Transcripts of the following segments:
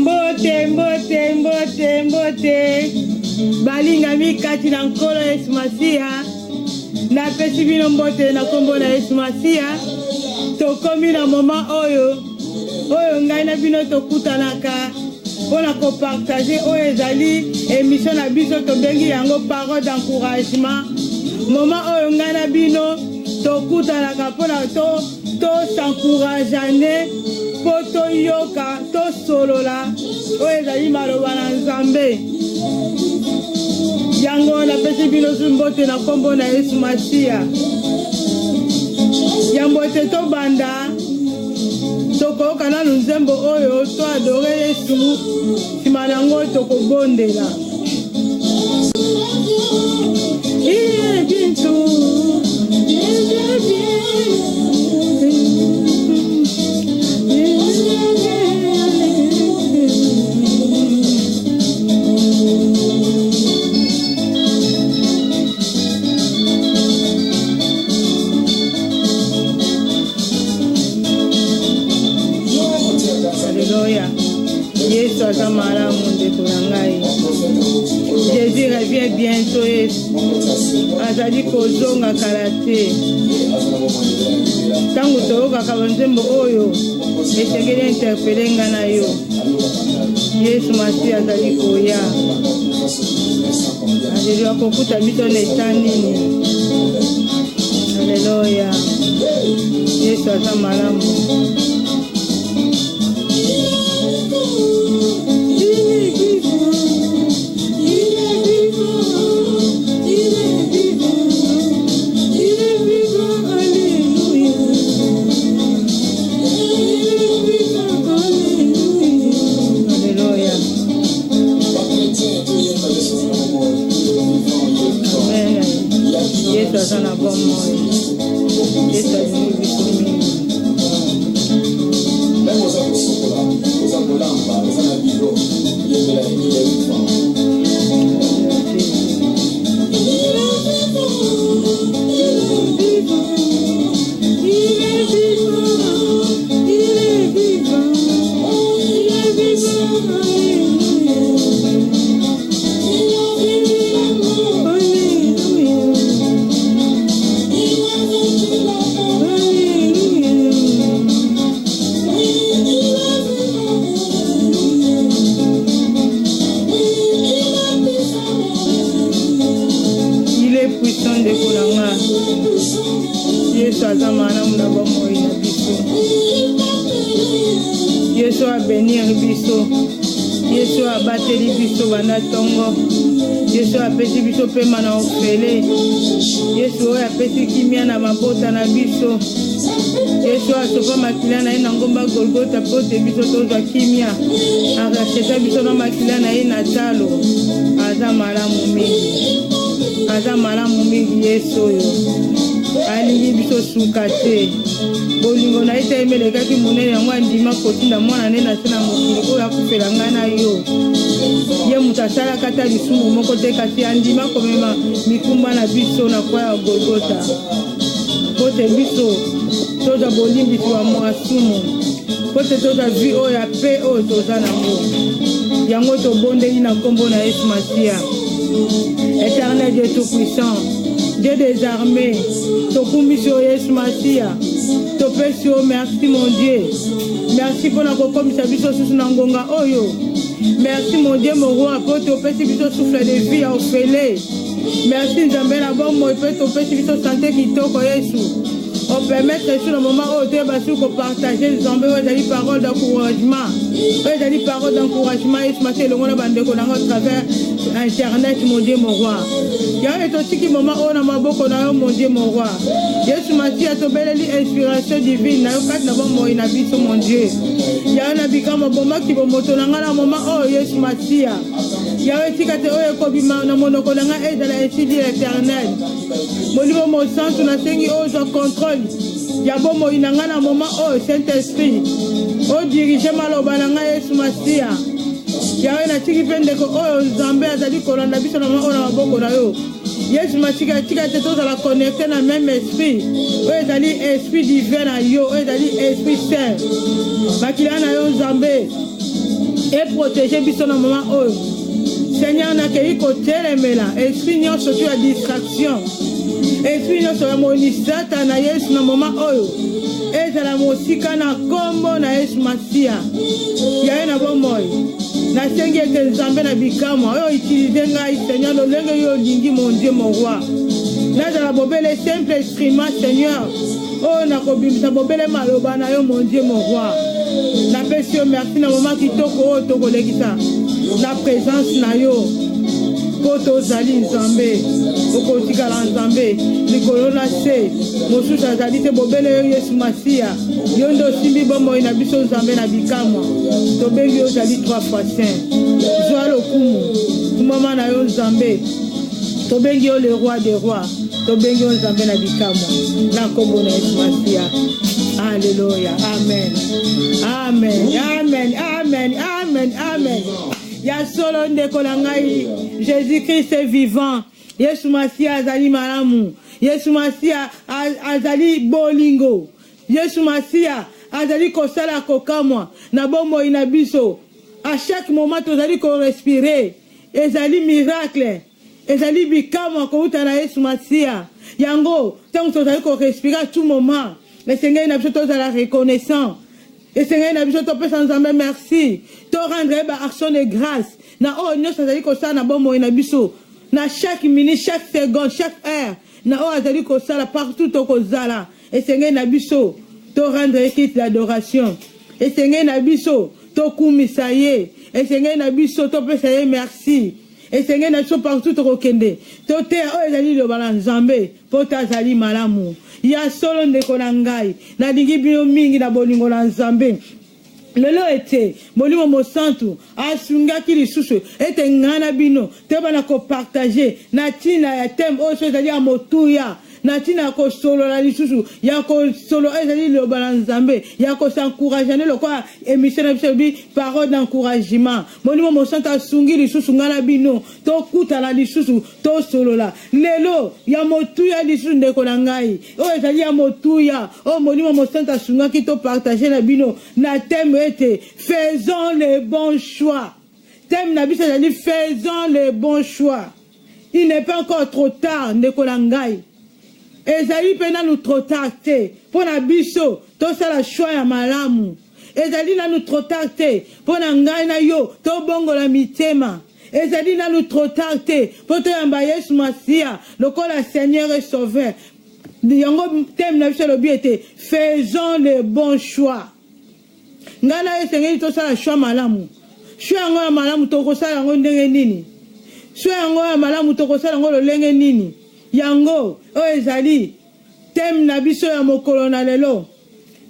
Mbote, mbote, mbote, mbote. Balinga mikati na nkolo Yesu Masia. Na pesi bino mbote na kombo na Yesu Masia. Tokomi na moma oyo. Oyo ngai na bino tokutanaka. Pona ko partager oyo ezali émission na biso to bengi yango parole d'encouragement. Moma oyo ngai na bino tokutanaka pona to s'encourageane. Poto yoka to solola oyo ezali maloba na Nzambe. Yango na pesi bino mbote na kombo na Yesu Masia. Yambote to banda tokoyoka na nzembo oyo to adore Yesu sima nango tokobondela. Jésus revient bientôt. Azali kozonga karate. Tango toyoka kabanzembo oyo esengeli interpele nga na yo. Yesu Masia azali koya. Azali akokuta biso leta nini. Haleluya. Yesu aza malamu. Yesu a bénir biso. Yesu a bateli biso bana tongo. Yesu a pesi biso pema na ofele. Yesu a pesi kimia na mabota na biso. Yesu a sofa makila na ina ngomba Golgotha pote biso tozwa kimia. Aracheta biso na makila na ina talo. Aza malamu mingi. Aza malamu mingi Yesu yo. Alingi biso sukate. Bolingo na ita emele kaki monene yango andima kotinda mwana nena sena mokili oyo akufela ngai na yo. Ye mutu asalaka ata lisumu moko te kasi andima komema mikumba na biso na kwa ya Golgotha. Pote biso tozwa bolimbisi wa mwasumu. Pote tozwa vi oyo ya pe oyo toza nango. Yango tobondeli na kombo na Yesu Masia. Éternel Dieu tout-puissant, Dieu des armées, tokumbi sur Yesu Masia. Topesi o merci mon Dieu. Merci pour la kokomisa biso susu na ngonga oyo. Merci mon Dieu mon roi pour topesi biso souffle de vie à ofele. Merci Nzambe na bombo pe topesi biso santé kitoko Yesu. On permettre sur le moment où tu vas sur partager Nzambe o ezali parole d'encouragement. O ezali parole d'encouragement Yesu Masia le ngona bandeko na à travers internet mon Dieu mon roi. Ya eto tiki moment o na maboko na yo mon Dieu mon roi. Yesu Masia tobeleli inspiration divine na yo kat na bombo ina biso mon Dieu. Ya na bikama bomba ki bomoto na ngala moment o Yesu Masia. Ya etika te o ekobima na monoko na nga ezala ainsi dit l'Éternel. Molimo mo santu na sengi o zo contrôle. Ya bombo ina ngala moment o Saint-Esprit. O dirige maloba na nga Yesu Masia. Ya na tiki pendeko o Nzambe azali kolanda biso na maboko na yo. Yesu Masia tika te toza la connecter na même esprit. O ezali esprit divin na yo, o ezali esprit saint. Bakila na yo Nzambe. et protéger biso na moment oyo. Seigneur nakei kotelemela esprit nyonso tu ya distraction. Esprit nyonso ya monisata na Yesu na moment oyo. Ezala mosika na kombo na Yesu Masia. Yaye na bomoi. Nasengi ete Nzambe na bikamwa oyo utiliser ngai Seigneur lolenge yo lingi mon Dieu mon roi. Nazala bobele simple instrument Seigneur. Oh nakobimisa bobele maloba na yo mon Dieu mon roi. Napesi yo merci na moment kitoko oyo tokolekisa na présence na yo. Poto zali Nzambe okotikala Nzambe likolo na se mosusu azali te bobele yo Yesu Masia yo ndo simbi bomoi na biso Nzambe na bikamwa tobengi yo zali 3 fois saint zwa lokumu kumama na yo Nzambe tobengi yo le roi des rois tobengi yo Nzambe na bikamwa na kombo na Yesu Masia. Alléluia. Amen. Amen. Amen. Amen. Amen. Amen. Ya solo ndeko na ngai Jésus-Christ est vivant. Yesu Masia azali malamu. Yesu Masia azali bolingo. Yesu Masia azali kosala kokamwa na bombo ina biso. À chaque moment tozali ko respirer. Ezali miracle. Ezali bikamwa ko uta na Yesu Masia. Yango tant tozali ko respirer à tout moment. Le Seigneur n'a pas la reconnaissance. Le Seigneur n'a pas de Nzambe merci. To rendre ba action de grâce. Na o nyo azali ko sa na bombo ina biso. Na chaque minute, chaque seconde, chaque heure. Na o azali ko sa partout to ko zala. Le Seigneur n'a biso to rendre quitte l'adoration. Le Seigneur n'a biso to kumisaye. Le Seigneur n'a biso to pesaye merci. Le Seigneur n'a biso partout to ko kende. To te o ezali lo bala Nzambe po ta zali malamu. Ya solo ndeko na ngai na dingi bino mingi na bolingo na Nzambe lelo ete molimo mosantu asungaki lisusu ete ngana bino te bana ko partager na tina ya thème oyo ezali ya motuya na tina ko solo la lisusu ya ko solo ezali lo bana Nzambe ya ko s'encourager le quoi émission na biso bi parole d'encouragement molimo mosantu asungi lisusu ngana bino to kuta la lisusu to solo la lelo ya motuya lisusu ndeko na ngai o ezali ya motuya o molimo mosantu asungaki to partager na bino na thème ete faisons les bons choix. Thème na biso ezali faisons les bons choix. Il n'est pas encore trop tard ndeko na ngai. Ezali pena nous trop tard te pona biso to sala choix ya malamu. Ezali na nous trop tard te pona ngai na yo to bongola mitema. Ezali na nous trop tard te poto yamba Yesu Masia lokola Seigneur et Sauveur. Yango thème na biso lobi ete faisons les bons choix. Ngana yo Seigneur to sala choix malamu. Choix yango ya malamu to ko sala yango ndenge nini? Choix yango ya malamu to ko sala yango lolenge nini? Yango o ezali thème na biso ya mokolo na lelo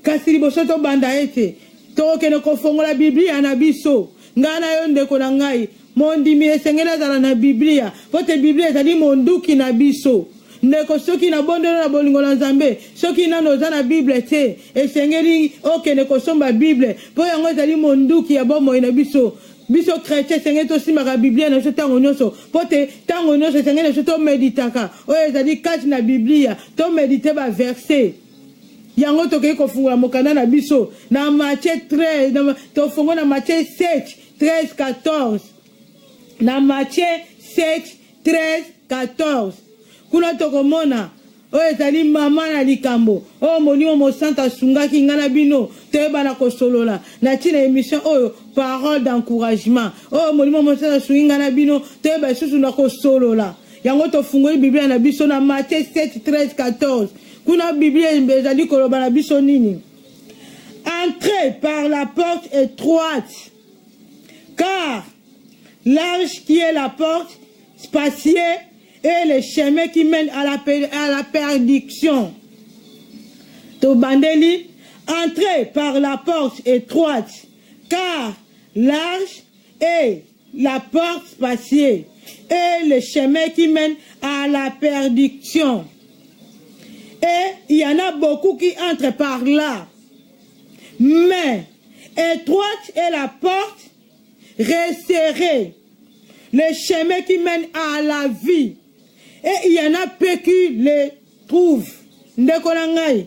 kasi liboso to banda ete to kene ko fongola Biblia na biso ngana yo ndeko na ngai mondimi esengela zala na Biblia pote Biblia ezali monduki na biso ndeko soki na bondo na bolingo na Nzambe soki na noza na Bible te esengeli o kene ko somba Bible po yango ezali monduki ya bomo na biso. Biso chrétien sengeli to simaka Biblia na tango nyonso pote tango nyonso sengeli to meditaka o ezali kati na Biblia to medite ba verset yango to ke ko fungula mokanda na biso na Matthieu 13 to fungo na Matthieu 7 13 14 na Matthieu 7 13 14 kuna to komona o ezali mama na likambo o monimo mosanta sungaki ngana bino te bana ko solola na tina émission oyo parole d'encouragement o monimo mosanta sungi ngana bino te ba susu na ko solola yango to fungoli Biblia na biso na Matthieu 7 13 14 kuna Biblia ezali koloba na biso nini. Entrez par la porte étroite car large qui est la porte spacieux et le chemin qui mène à la perdition. Tobandeli, entrez par la porte étroite, car large est la porte spacieuse et le chemin qui mène à la perdition. Et il y en a beaucoup qui entrent par là. Mais étroite est la porte resserrée, le chemin qui mène à la vie. Et il y en a peu qui les trouvent. Ndeko na ngai.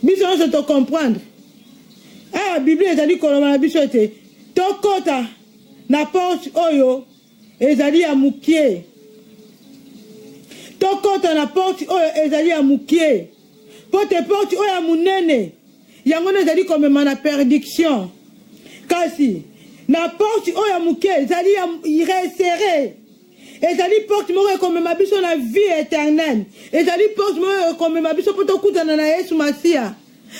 Biso on se te comprendre. Ah, Bible ezali koloma na biso ete tokota na porte oyo ezali ya mukie. Tokota na porte oyo ezali ya mukie. Porte oyo ya munene yango ezali komema na perdiction. Kasi na porte oyo ya mukie ezali ya resserré. Ezali porte moko ekomema biso na vie éternelle. Ezali porte moko ekomema biso po tokutana na Yesu Masia.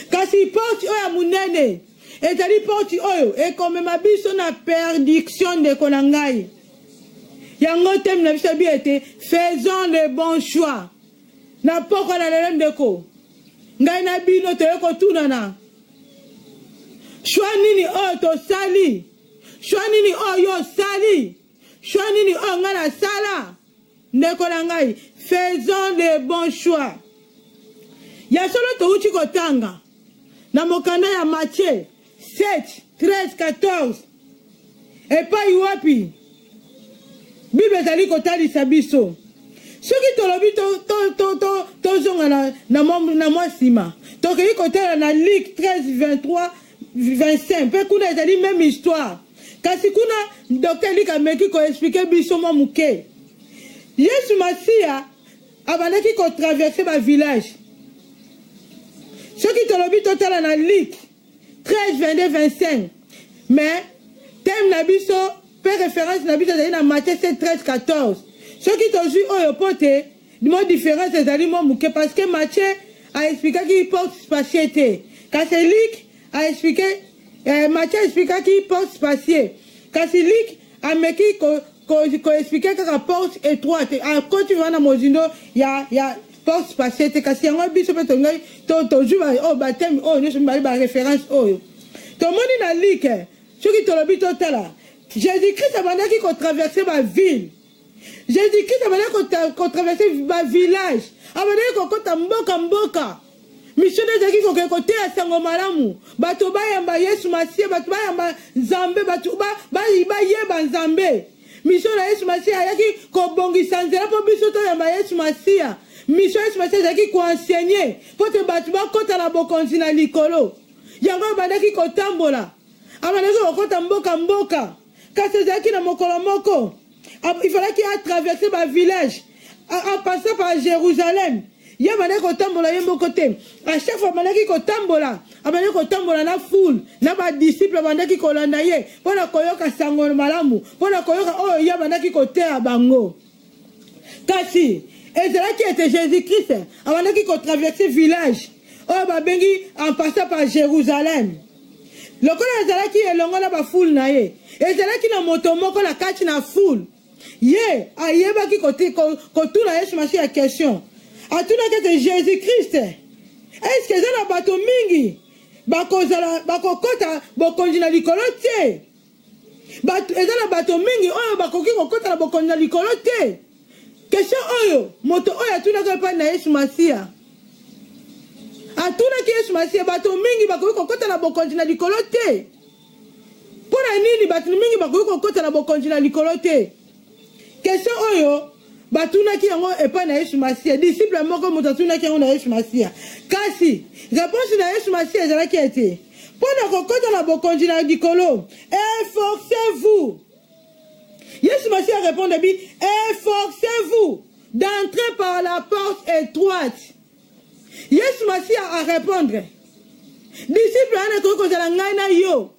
Kasi porte oyo ya munene ezali porte oyo ekomema biso na perdiction ndeko na ngai. Yango teme na biso bi ete faisons le bon choix. Na poko na lelo ndeko. Ngai na bino toye kotunana. Choix nini oyo tosali? Choix nini oyo sali? Choix nini oyo nga na sala? Ndeko na ngai, faisons le bon choix. Ya solo touti kotanga. Na mokanda ya Matthieu 7, 13, 14. Epai wapi? Bible ezali kotalisa biso. Soki tolobi tozonga na mwa sima. Tokeyi kotala na Luc 13, 23, 25. Pe kuna ezali même histoire. Kasi kuna Dr. Luc ameki ko expliquer biso mwa muke. Yesu Masia abandaki ko traverser ba village. Soki tolobi totala na Luc 13, 22, 25. Mais thème na biso per référence na biso ezali na Matthieu 7, 13, 14. Soki tozwi oyo pote mo différence ezali mo muke parce que Matthieu a expliqué qu'il porte spatiété. Kasi Luc a expliqué Matthieu a expliqué qu'il porte spatié. Kasi Luc a meki ko expliqué que la porte étroite. Quand tu vas dans Mozindo, il y a porte spatiété. Kasi yango biso pe tongai to joue oh baptême oh nous sommes ba référence oh. To moni na Luc soki tolobi totala. Jésus-Christ abandaki ko traverser ma ville. Jésus-Christ abandaki ko traverser ma village. Abandaki ko kota mboka. Mission ezaki ko kote ya sango malamu. Bato bayamba Yesu Masia, bato bayamba Nzambe, bato bayeba Nzambe. Mission na Yesu Masia ayaki ko bongisa nzela po biso to yamba Yesu Masia. Mission Yesu Masia ezaki ko enseigner po te bato bakota na bokonzi na likolo. Yango abandaki ko tambola. Abandaki ko kota mboka. Kasi ezaki na mokolo moko. Il fallait qu'il a traversé ma village en passant par Jérusalem. Il y a des côté. À chaque fois, il y a na foule, na ba disciple bandaki kolandaye, pona koyoka sango malamu, pona koyoka oh ya bandaki kote a bango. Kasi, ezalaki était Jésus-Christ, abandaki ko traverser village. Oh ba bengi en passant par Jérusalem. Lokola ezalaki elongo na ba foule na ye. Ezalaki na moto moko na kati na foule. Ye, ayebaki kotuna Yesu Masia question. Atuna kete Jésus-Christ. Est-ce que ça na bato mingi? Bakokota bokonzi na likolo te. Ezana bato mingi oyo bakoki kokota na bokonzi na likolo te. Question oyo moto oyo atuna ka pa na Yesu Masia. Atuna ki Yesu Masia bato mingi bakoki kokota na bokonzi na likolo te. Pona nini bato mingi bakoki kokota na bokonzi na likolo te? Question oyo batuna ki yango epa na Yesu Masia. Disciple moko moto atuna ki yango na Yesu Masia. Kasi réponse na Yesu Masia ezalaki ete pona kokota na bokonzi na likolo, efforcez-vous. Yesu Masia répond bi efforcez-vous d'entrer par la porte étroite. Yesu Masia a répondre disciple ane ko kozala ngai na yo.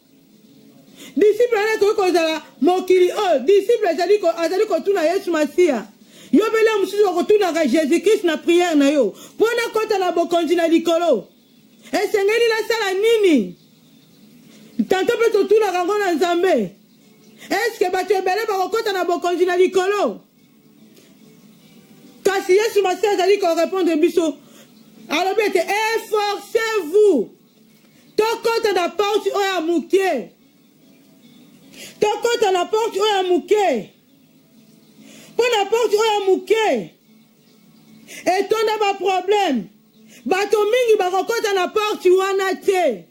Disciple ane ko kozala mokili o disciple azali ko tuna Yesu Masia. Yo bele mususu ko tuna ka Jésus-Christ na prière na yo. Pona kota na bokonzi na likolo. Esengeli la sala nini? Tanto pe to tuna kango na Nzambe. Est-ce que bato ebele ba kota na bokonzi na likolo? Kasi Yesu Masia azali ko répondre biso. Alors bete efforcez-vous. Tokota na porte oya mukie. Tokota na porte oya mukie. Pour la porte oya mukie. Et ton a pas problème. Bato mingi bakokota na porte wana te.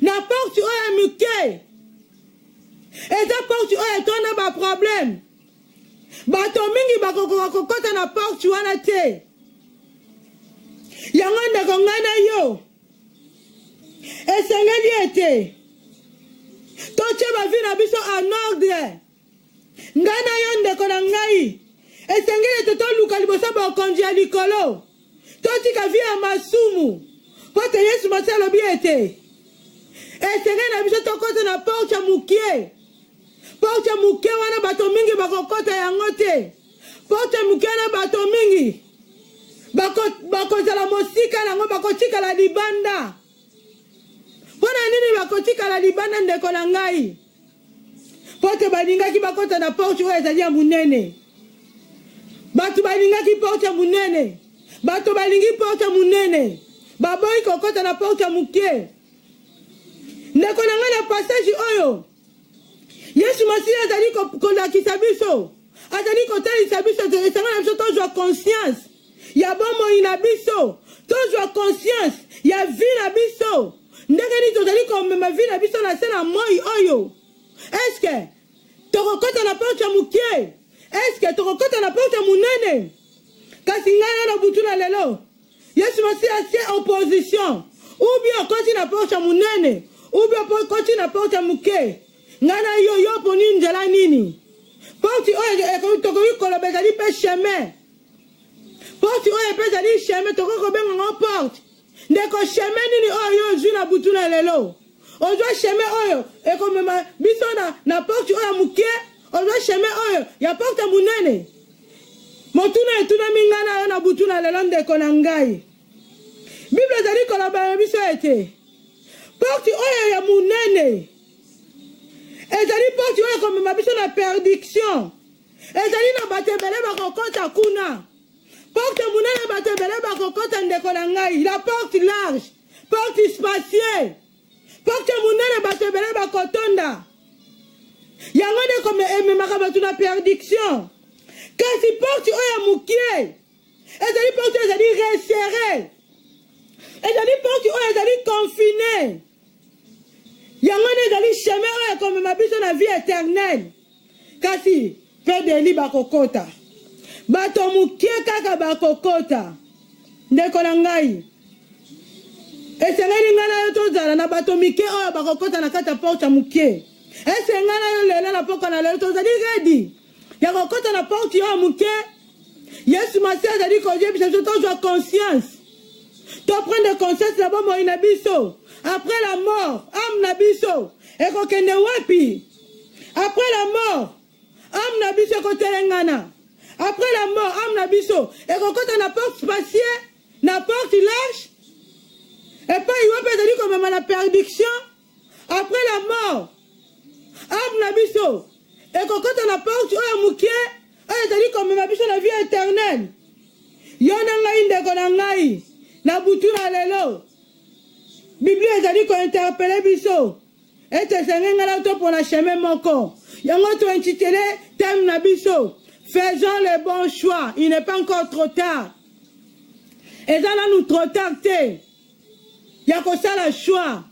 Na porte oya mukie. Et ta porte oya ton a pas problème. Bato mingi bakokota na porte wana te. Yango ndeko ngana yo. Esengeli ete. To toche ba vie na biso en ordre. Ngana yo ndeko na ngai. Esengeli toto luka liboso ba konji ya likolo. Totika vie ya masumu. Pote Yesu masalo biete. Esengeli na biso tokota na porte mukie. Porte mukie wana bato mingi bakokota yango te. Porte mukie na bato mingi. Bakozala mosika nango bakotika la libanda. Pona nini bakotika la libanda ndeko na ngai? Pote balingaki bakota na porte oyo ezali ya munene. Bato balingaki porte ya munene. Bato balingi porte ya munene. Baboyi kokota na porte ya mukie. Ndeko na ngai na passage oyo. Yesu Masiya azali kolakisa biso. Azali kotalisa biso esanga na biso tozwa conscience. Ya bomoi na biso. Tozwa conscience. Ya vie na biso. Ndenge ni tozali komema vie na biso na se na moi oyo. Eske tokokota na porte ya mukie? Eske tokokota na porte ya munene? Kasi ngai na butu na lelo. Yesu Masiya atie opposition. Ou bien okoti na porte ya munene. Ou bien okoti na porte ya mukie. Ngana yo poni nzela nini? Porte oyo tokoki koloba ezali pe chemin. Porte oyo pe ezali chemin tokoki kobenga ngo porte. Ndeko chemin nini oyo ozwi na butu na lelo? Ozwa chemin oyo ekomema biso na porte oyo mukie. Ozwa chemin oyo ya porte munene. Motuna etuna mingana yo na butu na lelo ndeko na ngai. Bible ezali koloba biso ete porte oyo ya munene. Ezali porte oyo komema biso na perdiction. Ezali na bato ebele bakokota kuna. Porte munene bato ebele bakokota ndeko na ngai. La porte large, porte spacieuse. Porte munene bato ebele bakotonda. Yango ndeko ememaka bato na perdiction. Kasi porte oyo mukie. Ezali porte oyo ezali resserré. Ezali porte oyo ezali confiné. Yango ezali chemin oyo komema biso na vie éternelle. Kasi pe deli bakokota. Bato mukie kaka bakokota. Ndeko na ngai. Esengeli ngana yo tozala na bato mike oyo bakokota na kata porte mukie. Esengana yo lelo na poko na lelo tozali ready. Ya kokota na porte yo mukie. Yesu Masiya azali koje biso tozwa conscience. To prendre conscience la bombo ina biso. Après la mort, âme na biso. Eko kende wapi? Après la mort, âme na biso eko telengana. Après la mort, âme na biso. Eko kota na porte spacieuse, na porte large. Et pas il va pas dire comme la perdition. Après la mort, âme na biso. Eko kota na porte oyo mukie. Oyo ezali comme ma biso la vie éternelle. Yona ngai ndeko na ngai. Na butu na lelo. Bible ezali ko interpeller biso. Ete sengenga la to pour la chemin moko. Yango to intitulé thème na biso. Faisons le bon choix. Il n'est pas encore trop tard. Ezala nous trop tard te. Yako sala choix.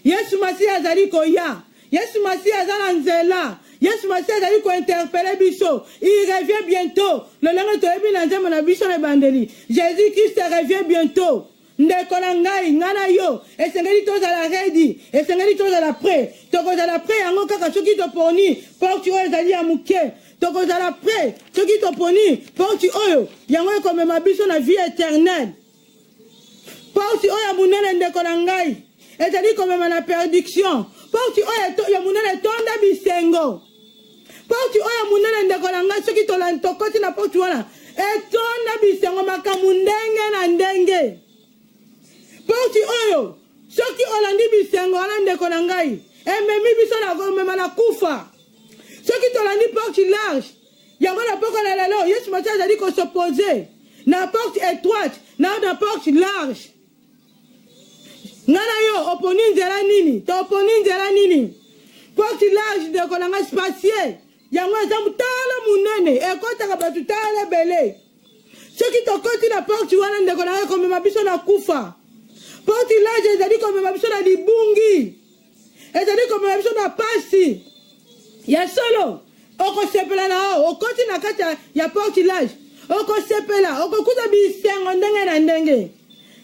Yesu Masiya azali ko ya. Yesu Masiya azala nzela. Yesu Masiya azali ko interpeller biso. Il revient bientôt. Le langue to ebi na nzema na biso le bandeli. Jésus-Christ revient bientôt. Ndeko na ngai ngana yo esengeli tozala ready esengeli tozala prêt tokozala prêt yango kaka soki toponi porte oyo ezali ya mukie tokozala prêt soki toponi porte oyo yango ekomema biso na vie éternelle porte oyo ya munene ndeko na ngai ezali komema na perdiction porte oyo ya munene tonda bisengo porte oyo ya munene ndeko na ngai soki tokoti na porte wana etonda bisengo makambo ndenge na ndenge. Porte oyo soki olandi bisengo ala ndeko na ngai ememi biso na komema na kufa soki tolandi porte large yango na poko na lelo Yesu Masiya azali ko s'opposer na porte étroite na porte large ngana yo oponi nzela nini to oponi nzela nini porte large ndeko na ngai spacieuse yango eza mutala munene ekotaka bato tala ebele soki tokoti na porte wana ndeko na ngai komema biso na kufa. Porte large ezali komema biso na libungi. Ezali komema biso na pasi. Ya solo. Oko sepela na o. Okoti na kati ya porte large. Oko sepela. Oko kuta bisengo ndenge na ndenge.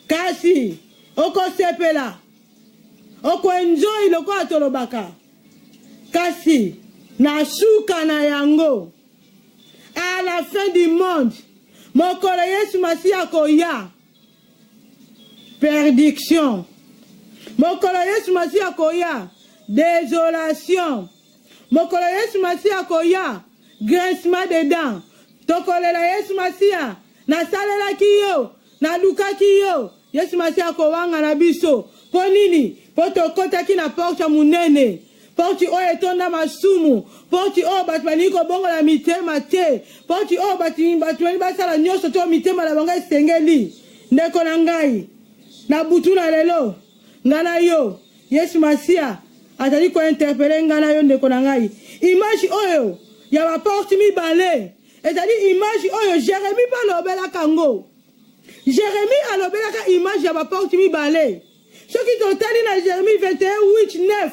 Kasi. Oko sepela. Oko enjoy loko atolobaka. kasi na suka na yango à la fin du monde mokolo Yesu Masiya koya perdiction mokolo Yesu Masiya koya désolation mokolo Yesu Masiya koya grincement de dents tokolela Yesu Masiya nasalelaki yo nalukaki yo Yesu Masiya kowanga na biso po nini po tokotaki na porte munene porte oyo etonda masumu porte oyo bato balingi kobongola mitema te porte oyo bato balingi basala nyonso to mitema na bango esengeli ndeko na ngai na butu na lelo ngai na yo Yesu Masiya azali kointerpele ngai na yo ndeko na ngai image oyo ya baporte mibale ezali image oyo Jérémie balobelaka ngo Jérémie alobelaka image ya baporte mibale soki totali na Jérémie 21:8-9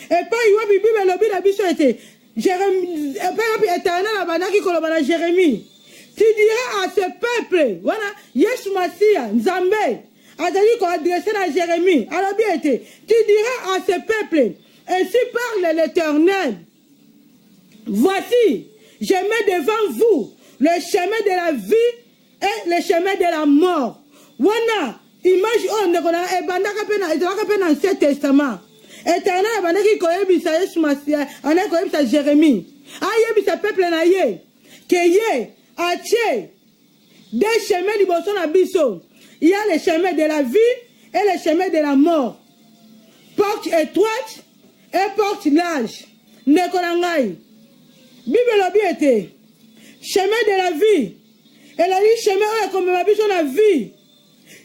epai wa bible elobi na biso ete Jérémie epai éternel abandaki koloba na Jérémie tu diras à ce peuple wana Yesu Masiya Nzambe azali koadresse na Jérémie alobi ete tu diras à ce peuple ainsi parle l'Éternel voici je mets devant vous le chemin de la vie et le chemin de la mort wana image on ne connaît ebandaka pena ezalaka pena Ancien Testament éternel abandaki koyebisa Yesu Masiya ana koyebisa Jérémie ayebisa peuple na ye ke ye atie des chemins liboso na biso il y a le chemin de la vie et le chemin de la mort porte étroite et porte large ndeko na ngai Bible lobi ete chemin de la vie elle a dit chemin oyo ekomema biso na vie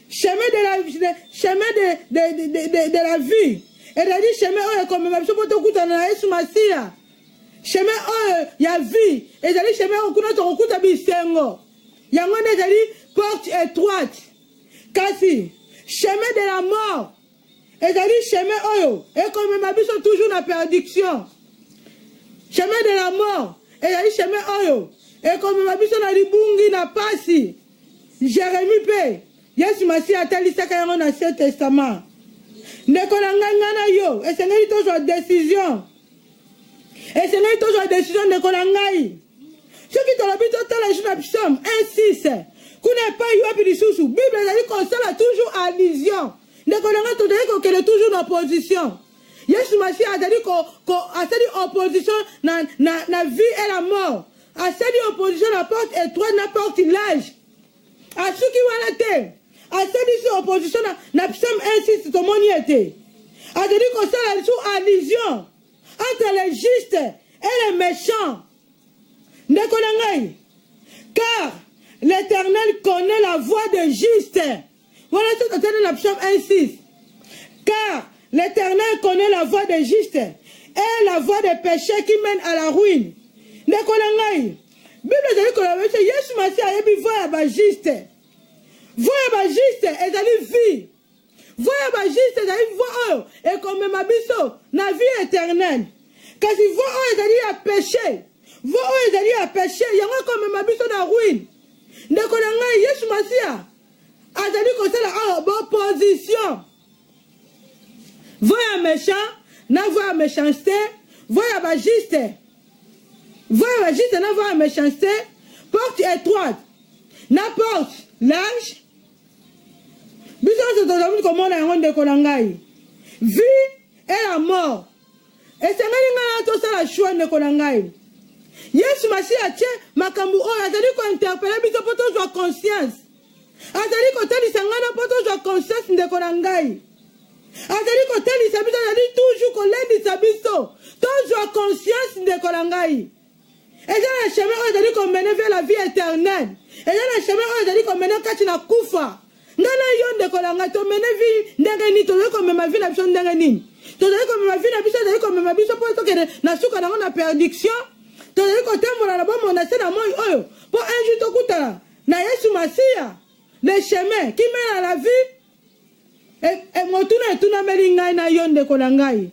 chemin de la vie elle a dit chemin oyo ekomema biso po tokutana na Yesu Masiya chemin oyo ya vie ezali chemin oyo kuna tokokuta bisengo yango nde ezali porte étroite kasi chemin de la mort ezali chemin oyo ekomema biso toujours na perdiction chemin de la mort ezali chemin oyo ekomema biso na libungi na pasi Jérémie pe Yesu Masiya atalisaka yango na Ancien Testament ndeko na ngai na yo esengeli tozwa décision ndeko na ngai soki tolobi totala ju na psaume 1:6 kuna epai wapi lisusu Bible ezali kosala toujours allusion ndeko na ngai tozali kokende toujours na opposition Yesu Masiya asali opposition na vie et la mort asali opposition na porte étroite na porte large asuki wana te asali si opposition na psaume 1:6 tomoni ete azali kosala sous allusion entre les justes et les méchants ndeko na ngai car l'Éternel connaît la voie des justes voilà ce que c'est dans psaume 1:6 car l'Éternel connaît la voie des justes et la voie des péchés qui mène à la ruine ndeko na ngai Bible ezali koloba ete Yesu Masiya ayebi voie ya bajuste voie ya bajuste ezali vie voie ya bajuste ezali voie oyo ekomema biso na vie éternelle kasi voie oyo ezali ya péché voie oyo ezali ya péché yango ekomema biso na ruine ndeko na ngai Yesu Masiya azali kosala oyo opposition voie ya méchant na voie ya méchanceté voie ya bajuste voie juste na voie méchanceté porte étroite na porte large biso tozali komona yango ndeko na ngai vie et la mort esengeli ngai tosala choix ndeko na ngai Yesu Masiya atie makambo oyo azali kointerpele biso mpo tozwa conscience azali kotalisa ngai mpo tozwa conscience ndeko na ngai azali kotalisa biso azali toujours kolendisa biso tozwa conscience ndeko na ngai eza na chemin oyo ezali komene vers la vie éternelle eza na chemin oyo ezali komene kati na kufa ngai na yo ndeko na ngai tomene vie ndenge nini tozali komema vie na biso ndenge nini tozali komema vie na biso ezali komema biso mpo tokende na suka nango na perdiction tozali kotambola na bomoi na se na moi oyo mpo un jour tokutana na Yesu Masiya le chemin qui mène à la vie motuna etunameli ngai na yo ndeko na ngai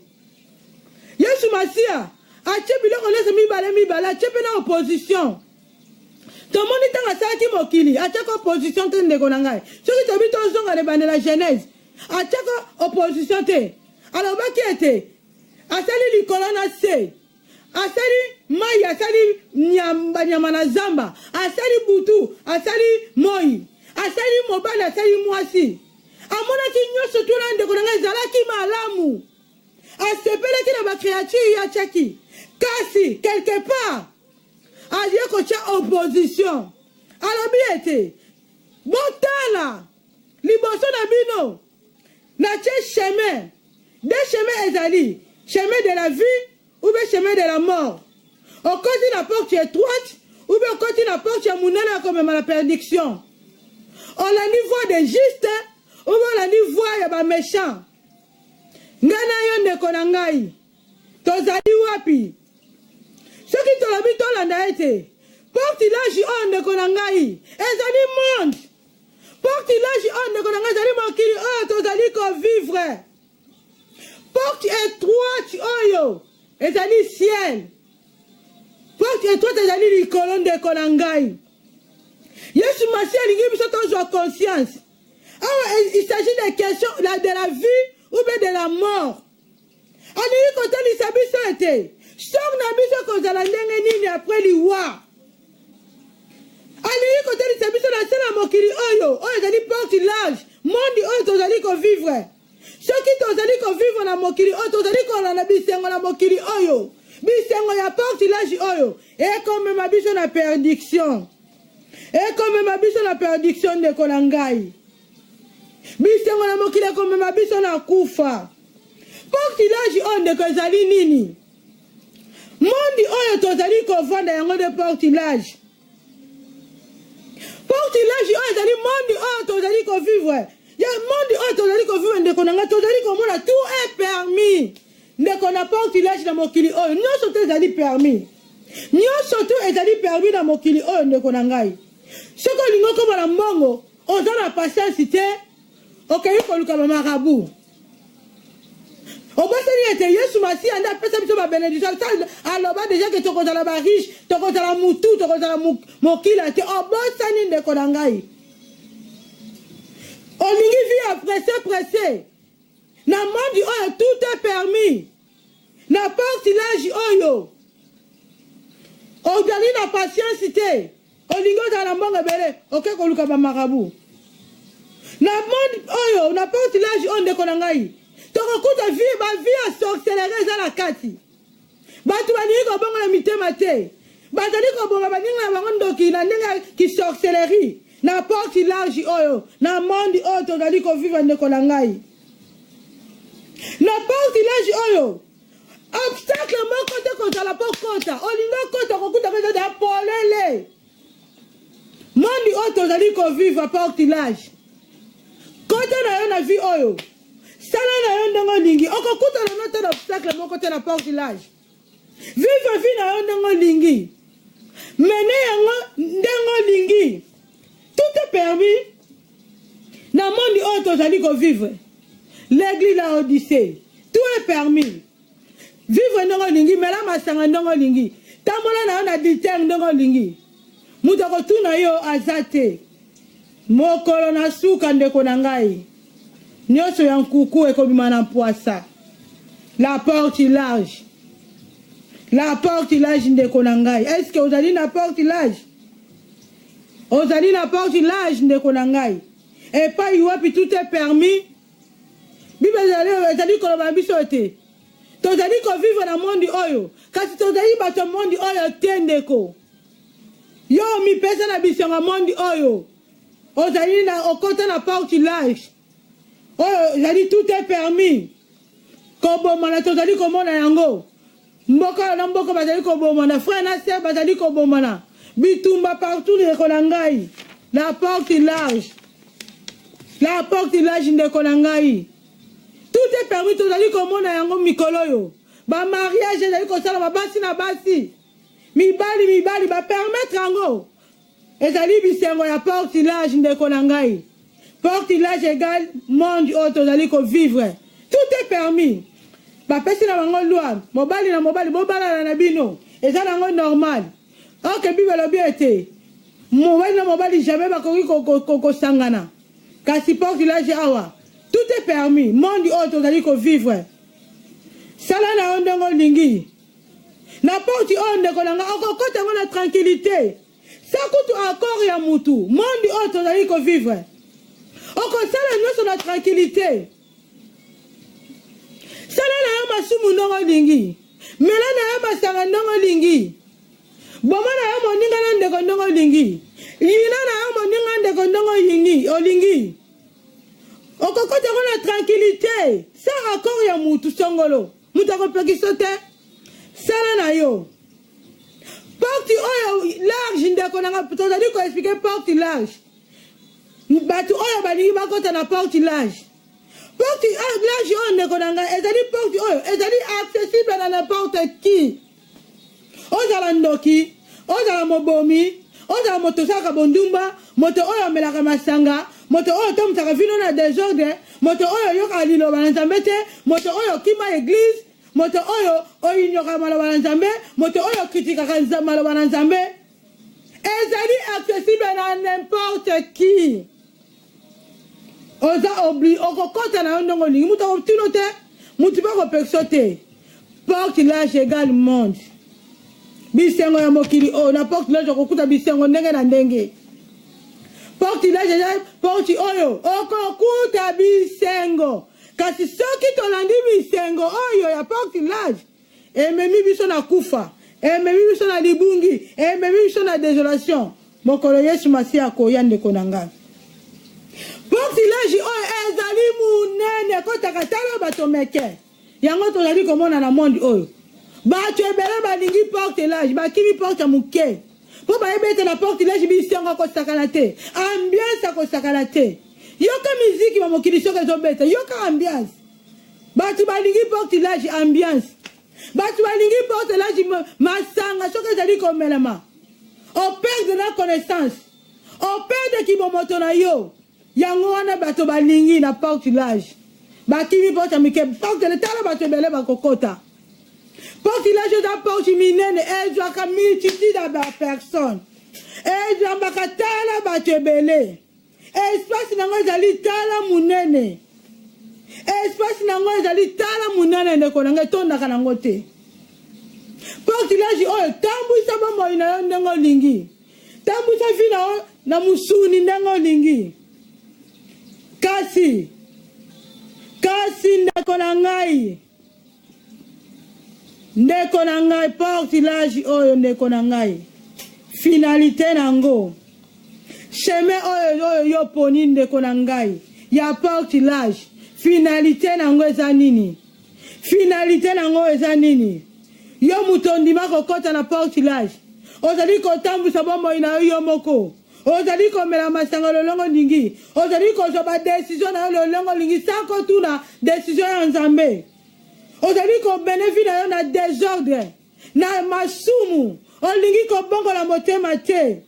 Yesu Masiya atie biloko nyonso mibale atie mpe na opposition tomoni ntango asalaki mokili atiaka opposition te ndeko na ngai soki tobi tozonga na ebandela Genèse atiaka opposition te alobaki ete asali likolo na se, asali mai, asali nyama na zamba, asali butu, asali moi, asali mobali, asali mwasi. Amonaki nyonso tuna ndeko na ngai ezalaki malamu. Asepelaki na bakreature ya tchaki. Kasi quelque part alie kotia opposition. Alobi ete botala liboso na bino na tie chemin. Des chemins ezali, chemin de la vie ou bien chemin de la mort. Au côté la porte étroite ou bien au côté la porte ya munana comme la perdition. On a niveau des justes ou bien la niveau ya ba méchant. Ngana yo ndeko na ngai. Tozali wapi? Soki tolobi tolanda ete portilage on ndeko na ngai. Ezali monde. Portilage on ndeko na ngai ezali mokili oyo tozali ko vivre. Porte étroite oyo ezali ciel. Porte étroite ezali likolo ndeko na ngai. Yesu Masi alingi biso tozwa conscience. Il s'agit de questions de la vie ou bien de la mort. Alingi kotalisa biso ete sok na biso kozala ndenge nini après liwa. Alingi kotalisa biso na se na mokili oyo ezali portilage monde oyo tozali ko vivre. Soki tozali ko vivre na mokili oyo tozali kolanda bisengo na mokili oyo bisengo ya portilage oyo ekomema biso na perdiction. Ekomema biso na perdiction ndeko na ngai. Bisengo na mokili ekomema biso na kufa. Portilage oyo ndeko ezali nini? Mondi oyo tozali kovanda yango de portilage. Portilage oyo ezali mondi oyo tozali ko vivre. Ya mondi oyo tozali ko vivre ndeko na ngai tozali komona tout est permis. Ndeko na portilage na mokili oyo nyonso te ezali permis. Nyonso te ezali permis na mokili oyo ndeko na ngai. Soki olingi okoma na mbongo oza na patience te okeyi koluka ba marabu. Oboseli ete Yesu Masi ande apesa biso ba bénédiction aloba déjà que tokozala ba riche tokozala mutu tokozala mokila te obosani ndeko na ngai. Olingi vie pressé. Na mondi oyo tout est permis. Na portilage oyo ozali na patience te olingi ozala mbongo ebele oke koluka ba marabu. Na mondi oyo na portilage oyo ndeko na ngai tokokuta vie ba vie ya sorcellerie eza na kati. Bato balingi kobongola mitema te bazali kobonga baninga na bango ndoki na ndenge ki sorcellerie na portilage oyo na mondi oyo tozali kovivre ndeko na ngai. Na portilage oyo obstacle moko te kozala po kota olingo kota kokuta koza da polele. Mondi oyo tozali kovivre portilage kota na yo na vie oyo sala na yo ndenge olingi okokuta na note na obstacle moko te na portilage. Vivre vie na yo ndenge olingi mene yango ndenge olingi. Tout est permis. Na mondi oyo tozali kovivre l'église la Odyssée. Tout est permis. Vivre ndenge olingi mela masanga ndenge olingi tambola na yo na dilter ndenge olingi. Mutu akotuna yo aza te. Mokolo na suka ndeko na ngai nyonso ya nkuku ekobima na poisa. La portilage. La portilage ndeko na ngai. Est-ce que ozali na portilage? Ozali na portilage ndeko na ngai. Epai wapi tout est permis. Bible ezali koloba biso te. Tozali ko vivre na mondi oyo. Kasi tozali bato mondi oyo te ndeko. Yo mipesa na bisengo mondi oyo. Ozali na okota na portilage. Oyo ezali tout est permis. Kobomana tozali komona yango. Mboka na mboka bazali kobomana. Frère na sœur bazali kobomana. Bitumba partout ndeko na ngai. La portilage. La portilage ndeko na ngai. Tout est permis tozali komona yango mikolo yo. Ba mariage ezali kosala ba basi na basi. Mibali ba permettre yango. Ezali bisengo ya portilage ndeko na ngai. Portilage égale monde oyo tozali ko vivre. Tout est permis. Ba pesi na bango loi. Mobali na mobali bobala na bino. Eza nango normal. Ok Bible lobi ete. Mobali na mobali jamais bakoki kosangana. Kasi portilage awa. Tout est permis. Monde oyo tozali ko vivre. sala na ondongo lingi na porte on ndeko nanga okokota ngo na tranquillité sakutu accord ya mutu monde oyo tozali kovivre okosala nyonso na tranquillité sala na yo masumu ndongo lingi mela na yo masanga ndongo lingi boma na yo moninga na ndeko ndongo lingi yina na yo moninga ndeko ndongo lingi olingi okokota ngo na tranquillité sans accord ya mutu songolo mutu akopekiso te sala na yo porte oyo large ndeko nanga tozali koexplike porte large bato oyo balingi bakota na porte large oyo ndeko nanga ezali porte oyo ezali accessible na n'importe qui ozala ndoki ozala mobomi ozala moto osalaka bondumba moto oyo omelaka masanga moto oyo otombisaka vino na désordre moto oyo oyokaka liloba na nzambe te moto oyo okima église moto oyo oyinyokaka maloba na nzambe moto oyo okritikaka maloba na nzambe ezali accessible na n'importe qui oza obli okokota na yo ndongo lingi mutu akotino te mutu mpe akopekisa te porte large égale monde bisengo ya mokili oyo na porte large okokuta bisengo ndenge na ndenge porte large eza porte oyo okokuta bisengo kasi soki tolandi bisengo oyo ya porte large ememi biso na kufa ememi biso na libungi ememi biso na désolation mokolo yesu masiya akoya ndeko na ngai porte large oyo ezali munene kotaka tala bato meke yango tozali komona na monde oyo bato ebele balingi porte large bakimi porte ya moke mpo bayebi ete na porte large bisengo akosakana te ambiance akosakana te yoka miziki ba mokili soki ezobeta yoka ambiance bato balingi porte large ambiance bato balingi porte large masanga soki ezali komelama operde na connaissance operde kibomoto na yo yango wana bato balingi na porte large bakimi porte ya mike porte letala bato ebele bakokota porte large eza porte minene ezwaka multitude ya bapersone ezwambaka tala bato ebele espace nango ezali tala munene espace nango ezali tala munene ndeko nango etondaka nango te porte large oyo tambwisa bomoi na yo ndenge olingi tambwisa vi na yo na musuni ndenge olingi kasi ndeko na ngai porte large oyo ndeko na ngai finalité nango chemin oyo yo poni ndeko na ngai ya porte large finalité nango eza nini finalité nango eza nini yo muto ndima kokota na porte large ozali kotambwisa bomoi na yo moko ozali komela masanga lolongo lingi ozali kozwa badesizio na yo lolongo lingi sako tuna desizio ya nzambe ozali kobenefi na yo na désordre na masumu olingi kobongola motema te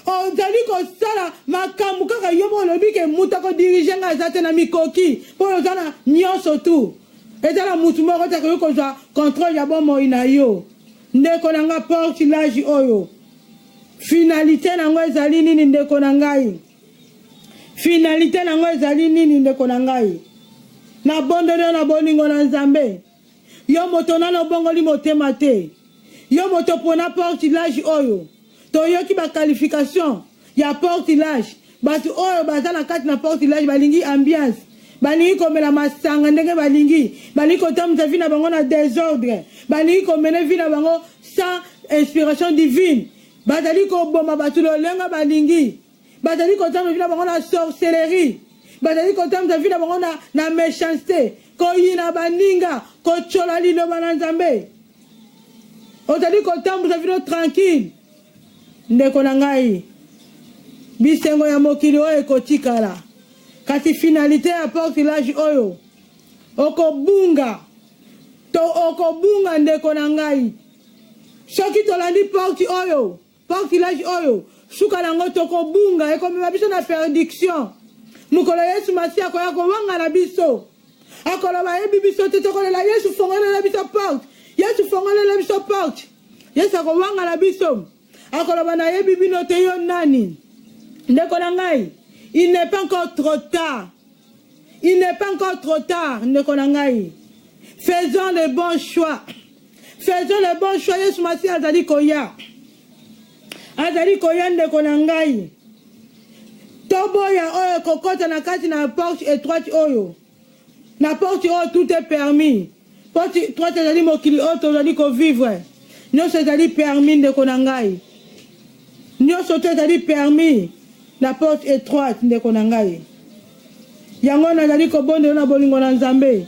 ozali kosala makambo kaka yo moko olobi ke mutu akodirige nga eza te na mikoki mpo oza na nyonso tu eza na mutu moko te koyo kozwa contrôle ya bomoi na yo ndeko na nga porte large oyo finalité nango ezali nini ndeko na ngai finalité nango ezali nini ndeko na ngai na bondeli na bolingo na nzambe yo moto nano bongoli motema te yo moto pona porte large oyo toyoki baqualification ya porte large bato oyo baza na kati na porte large balingi ambiance balingi komela masanga ndenge balingi kotambusa vi na bango na désordre balingi komene vi na bango sans inspiration divine bazali koboma bato lolenga balingi bazali kotambusa vi na bango na sorcellerie bazali kotambusa vi na bango na méchanceté koyina baninga kochola liloba na nzambe ozali kotambusa vino tranquille ndeko na ngai bisengo ya mokili oyo ekotikala kasi finalité ya porte large oyo okobunga ndeko na ngai soki tolandi porte large oyo suka nango tokobunga ekomema biso na perdiction mokolo yesu masiya akoya kowanga na biso akoloba yebi biso te tokolela yesu fongolela biso porte yesu akowanga na biso akoloba na yebi bino te yo nani ndeko na ngai il n'est pas encore trop tard ndeko na ngai Faisons les bons choix. Faisons les bons choix. Yesu Masi azali koya. Azali koya ndeko na ngai. Toboya oyo kokota na kati na porte étroite oyo. Na porte oyo tout est permis. Porte étroite ezali mokili oyo tozali kovivre. Nyonso ezali permis ndeko na ngai. Nyonso to ezali permis. Na porte étroite ndeko na ngai. Yango nazali kobondela na bolingo na Nzambe.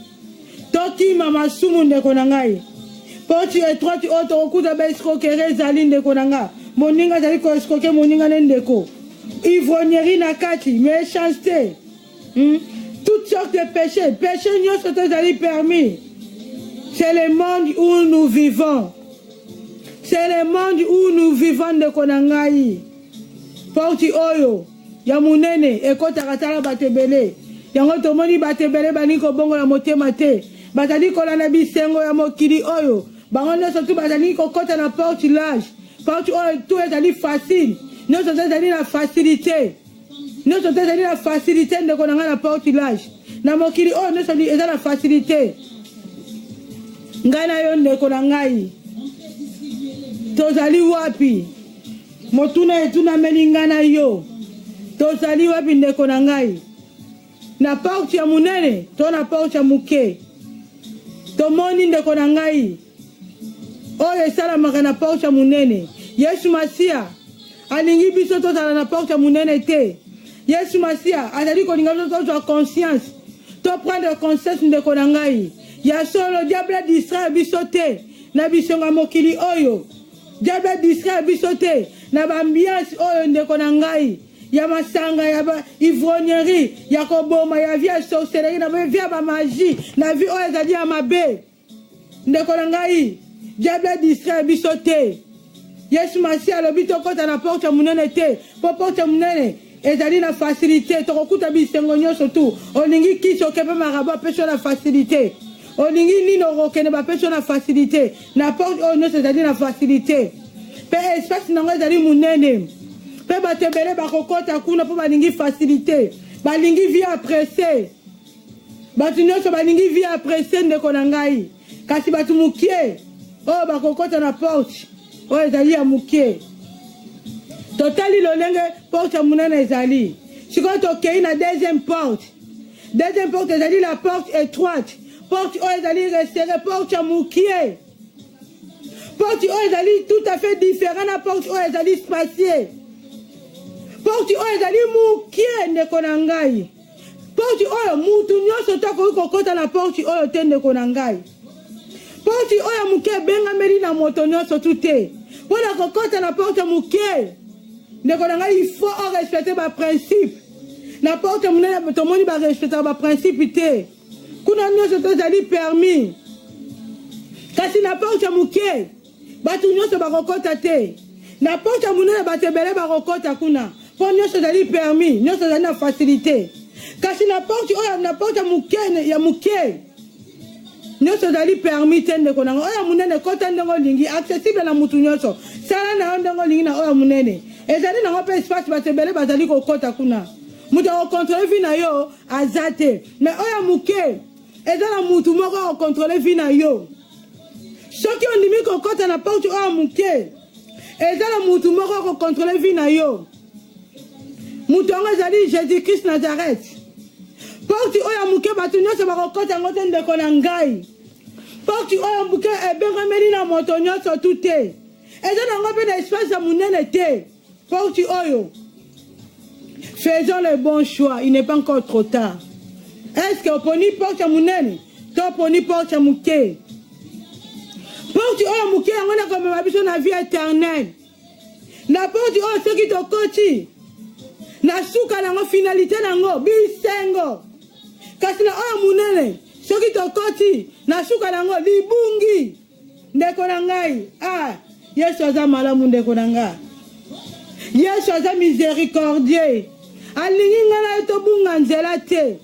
Tokima masumu ndeko na ngai. Porte étroite oyo tokokuta ba escroquerie ezali ndeko na ngai. Moninga azali ko escroquer moninga ne ndeko. Ivrognerie na kati, méchanceté. Toutes sortes de péchés. Péchés nyonso to ezali permis. C'est le monde où nous vivons. C'est le monde où nous vivons ndeko na ngai. Porte oyo ya munene ekotaka tala batebele. Yango tomoni batebele baniko bongo la motema te. Bazali kolanda bisengo ya mokili oyo. Bango nyonso tu bazali kokota na porte large. Porte oyo tout ezali facile. Nyonso ezali na facilité. Nyonso ezali na facilité ndeko na ngai na porte large. Na mokili oyo nyonso ezali na facilité. Ngai na yo ndeko na ngai. Tozali wapi? Motuna etuna meninga na yo. Tozali wapi ndeko na ngai? Na porte ya munene, to na porte ya muke. Tomoni ndeko na ngai. Oyo esalamaka na porte ya munene. Yesu Masia alingi biso tozala na porte ya munene te. Yesu Masia azali kolinga biso tozwa conscience. To prendre conscience ndeko na ngai. Ya solo diable distrait biso te. Na biso nga mokili oyo. Diable distrait biso te. Na ambiance oyo ndeko na ngai. Ya masanga, ya ivrognerie, ya koboma, ya via sorcellerie, na via ba magie, na vie oyo ezali ya mabe. Ndeko na ngai, diable distrait biso te. Yesu Masi alobi tokota na porte ya munene te. Po porte ya munene ezali na facilité. Tokokuta bisengo nyonso tu. Olingi kisi okepe marabo apesho na facilité. Olingi nino okokende bapesho na facilité. Na porte oyo nyonso ezali na facilité. Pe espace nango ezali munene. Pe batebele bakokota kuna po balingi facilité. Balingi vie appréciée. Batu nyonso balingi vie appréciée ndeko na ngai. Kasi batu mukie. Oh bakokota na porte. Oh ezali ya mukie. Totali lolenge porte ya munene ezali. Sikoyo tokei na deuxième porte. Deuxième porte ezali la porte étroite. Porte oyo ezali resserré porte ya mukie. Porte oyo ezali tout à fait différent na porte oyo ezali spacieux. Porte oyo ezali mukie ndeko na ngai. Porte oyo mutu nyonso tokoki kokota na porte oyo te ndeko na ngai. Porte oyo mukie ebengameli na moto nyonso tu te. Mpona kokota na porte mukie ndeko na ngai il faut respecter ba principe. Na porte munene tomoni ba respecter ba principe te. Kuna nyonso tozali permis. Kasi na porte mukie batu nyonso bakokota te. Na porte munene batebele bakokota kuna. Po nyonso ezali permis, nyonso ezali na facilité. Kasi na porte oyo na porte mukie ya mukie nyonso ezali permis te ndeko na ngai. Oyo munene kota ndenge olingi accessible na mutu nyonso. Sala na ndenge olingi na oyo munene. Ezali na pe espace batebele bazali kokota kuna. Mutu akokontrole vi na yo azate. Mais oyo mukie ezala mutu moko akokontrole vi na yo. Soki ondimi kokota na porte oyo mukie ezala mutu moko akokontrole vi na yo. Mutu yango ezali Jésus-Christ Nazareth. Porte oyo mukie batu nyonso bakokota yango te ndeko na ngai. Porte oyo mukie ebengameli na moto nyonso tu te. Eza nango mpe na espace ya munene te. Porte oyo. Faisons le bon choix. Il n'est pas encore trop tard. Est-ce que oponi porte ya munene? To oponi porte ya mukie? Porte oyo mukie yango na komema biso na vie éternelle. Na porte oyo soki tokoti na suka nango finalité nango bisengo. Kasi na oyo munene soki tokoti na suka nango libungi. Ndeko na ngai. Ah, Yesu aza malamu ndeko na ngai. Yesu aza miséricordieux. Alingi ngana yo tobunga nzela te.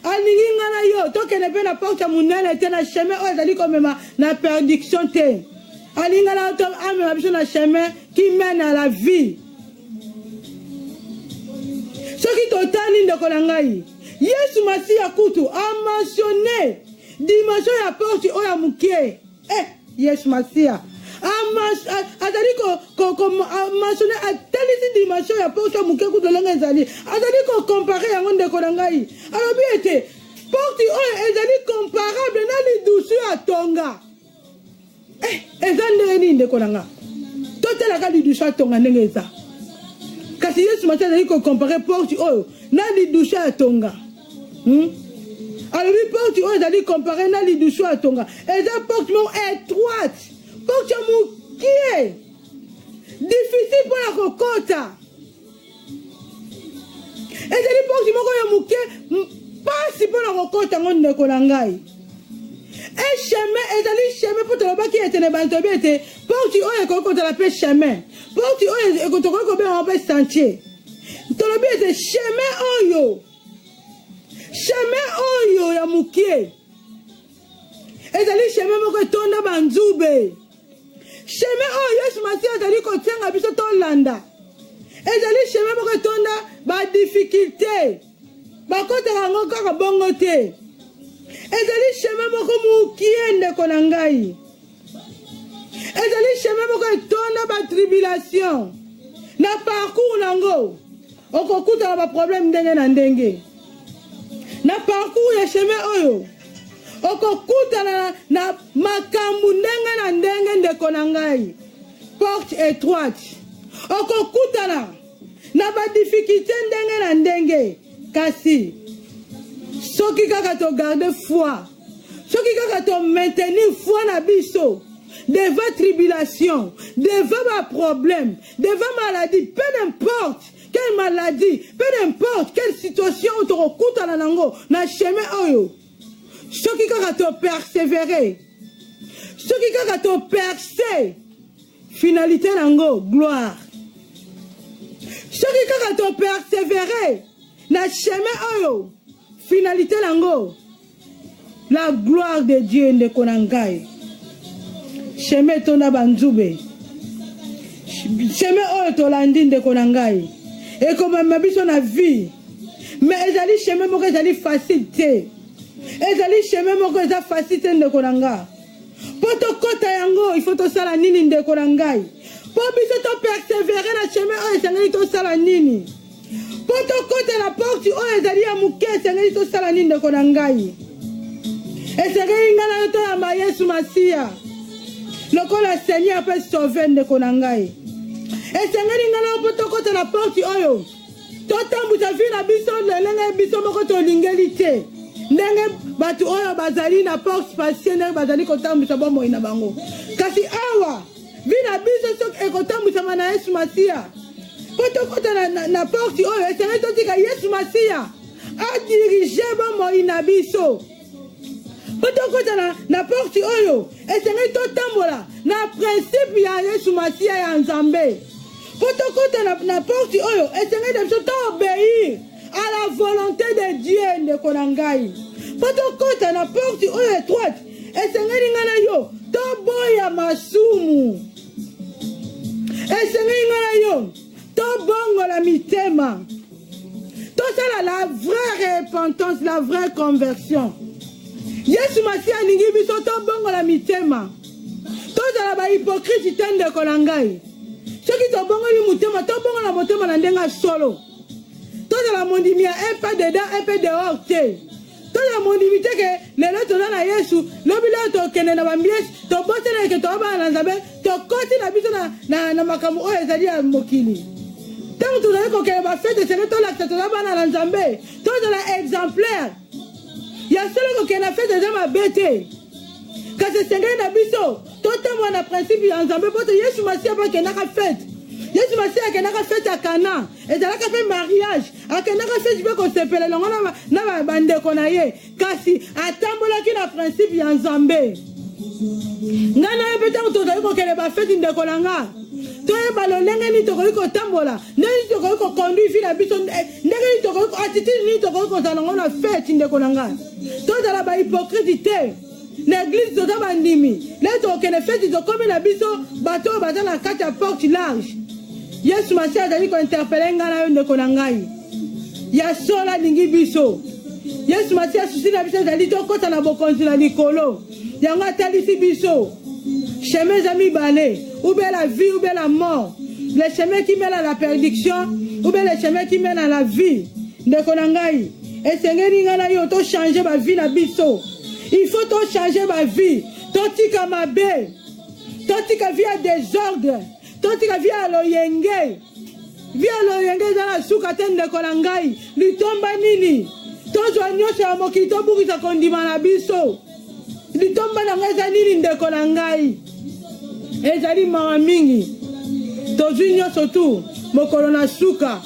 Alingi ngana yo tokende mpe na porte ya munene te na chemin oyo ezali komema na perdiction te. Alingi ngana yo amema biso na chemin qui mène à la vie. Soki totali ndeko na ngai, Yesu Masiya kutu a mentionné dimension ya porte oyo muke. Yesu Masia. Azali mentionné à telle dimension ya porte oyo muke kutolonga ezali. Azali ko comparer yango ndeko na ngai. Alobi ete porte oyo ezali comparable na lidusu ya tonga. Eza ndenge nini ndeko na nga? Totelaka lidusu ya tonga ndenge eza. Kasi Yesu Masia azali ko comparer porte oyo na lidusu ya tonga. Alors lui porte oyo ezali comparer na lidusu ya tonga. Eza porte mo étroite. Porte mukie. Difficile pour la kokota. Ezali porte moko ya mukie. Pasi pour la kokota ngo ndeko na ngai. Un chemin, ezali chemin pour te le baki etene bantobi ete. Porte oyo kokota la pe chemin. Porte oyo ekotoko ko be en pe sentier. Tolobi ete chemin oyo. Chemin oyo ya mukie. Ezali chemin moko tonda banzube. Chemin oyo Yesu Masia ezali kotenga biso tolanda. Ezali chemin moko tonda ba difficulté. Ba kotaka ngo kaka bongo te. Ezali chemin moko mukie ndeko na ngai. Ezali chemin moko tonda ba tribulation. Na parcours nango. Okokuta ba problème ndenge na ndenge. Na parcours ya chemin oyo okokuta na makambu ndenge na ndenge ndeko na ngai. Porte étroite. Okokuta na ba difficulté ndenge na ndenge. Kasi soki kaka to garder foi, soki kaka to maintenir foi na biso devant tribulation, devant problème, devant maladie, peu n'importe quelle maladie, peu n'importe quelle situation où tu recoutes à nango, na chemin oyo. Soki kaka to persévérer, soki kaka to percer, finalité nango, gloire. Soki kaka to persévérer, na chemin oyo, finalité nango, la gloire de Dieu ndeko na ngai. Chemin tona banzube. Chemin oyo tolandi ndeko na ngai. Et comme ma biso na vie. Mais ezali chemin moko ezali facile te. Ezali chemin moko ezali facile te ndeko na nga. Po to kota yango, il faut to sala nini ndeko na ngai. Po biso to persévérer na chemin oyo ezali to sala nini. Po to kota la porte oyo ezali ya muke ezali to sala nini ndeko na ngai. Ezali ngana to ya Yesu Masia. Lokola Seigneur peut sauver ndeko na ngai. Esengeli ngana po to kota la porte oyo. Totambuza vi na biso lelenge biso moko to lingeli te. Ndenge batu oyo bazali na porte spatiale ndenge bazali kotambuza bomoi na bango. Kasi awa vi na biso sok ekotambuza na Yesu Masia. Po to kota na porte oyo esengeli to tika Yesu Masia a diriger bomoi na biso. Potokota na porte oyo esengeli totambola na principe ya Yesu Masia ya Nzambe. Potokota na porte oyo esengeli biso to obéir à la volonté de Dieu ndeko na ngai. Potokota na porte oyo étroite esengeli ngana yo to boya masumu. Esengeli ngana yo to bongola mitema. To sala la vraie repentance, la vraie conversion. Yesu Masia ningi biso to bongo la mitema. To zala ba hypocrite tende ko na ngai. Soki to bongo li mutema to bongo la motema na ndenga solo. To zala mondimia un peu dedans un peu dehors te. To zala mondimite ke lelo to na Yesu, lobile to kene na bambies, to botela ke to ba na Nzambe, to koti na biso na makamu oyo ezali ya mokili. Tant to zala ko ke ba fete se to la to ba na Nzambe. To zala exemplaire. Ya solo ko na fête de ma bête. Quand c'est sengé na biso, totalement na principe ya Nzambe poto Yesu Masia ba ke na ka fête. Yesu Masia ke na ka fête à Cana. Et za ka fait mariage. A ke na ka fête ba ko sepele longo na bande ko na ye. Kasi atambola ki na principe ya Nzambe. Ngana e peut-être to ko ke ba fête ndeko langa. Toye balolenge ni to ko tambola. Ndeni to ko conduire fi na biso ndenge to ko attitude ni to ko zalongo na fête ndeko langa. Tout dans la hypocrite, l'église de Bandimi, les autres qui ne fait de comme la biso, bateau, dans la carte porte large. Yesu Masia a dit qu'on interpelle un gars de Konangai. Ya sola ningi biso. Yesu Masia souci na biso ezali tokota na bokonzi na likolo. Yango atalisi biso. Chemin amis balé, ou bien la vie, ou bien la mort. Les chemins qui mènent à la perdition, ou bien les chemins qui mènent à la vie. De Konangai. Et Seigneur, il faut changer ma vie, la biso. Il faut changer ma vie. Tontika ma bé. Tontika vie à désordre. Tontika vie à l'oyenge. Vie à l'oyenge dans la soukaten de Konangai. Litomba nini. Tonzo nyosha ya mokito bukisa kondima na biso. Litomba na ngaza nini de Konangai. Ezali mawa mingi. Tozu nyosho tu. Mokolo na suka.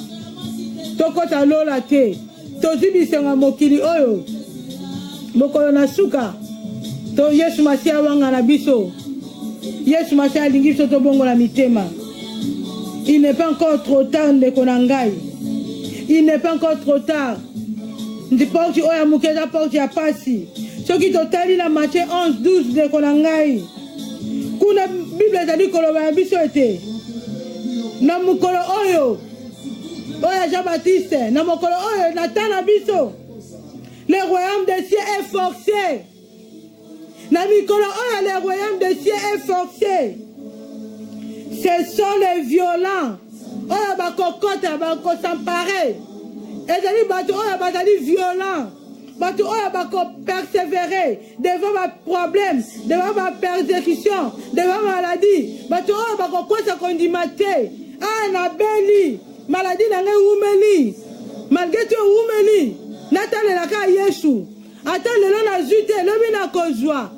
Tokota lola te. Tozu bisenga mokili oyo. Mokolo na suka. To Yesu Masia wanga na biso. Yesu Masia alingi biso to bongo na mitema. Il n'est pas encore trop tard de Konangai. Il n'est pas encore trop tard. Ndi porti oya mukeza porti ya pasi. Soki totali na Matthieu 11:12 de Konangai. Kuna Bible ezali koloba ya biso ete. Na mukolo oyo. Oya Jean-Baptiste. Na mukolo oyo Nathan na biso. Le royaume des cieux est forcé. Na mikolo oyo le royaume des cieux est forcé. Ce sont les violents. Oya bakokota bako s'emparer. Ezali bato oya bazali violent. Bato oya bako persévérer devant ma problème, devant ma persécution, devant ma maladie. Bato oya bako kosa kondimate. Ah na beli. Maladie na nge umeli. Malgré tout umeli. Natale la ka Yesu. Ata lelo na zute, lobi na kozwa.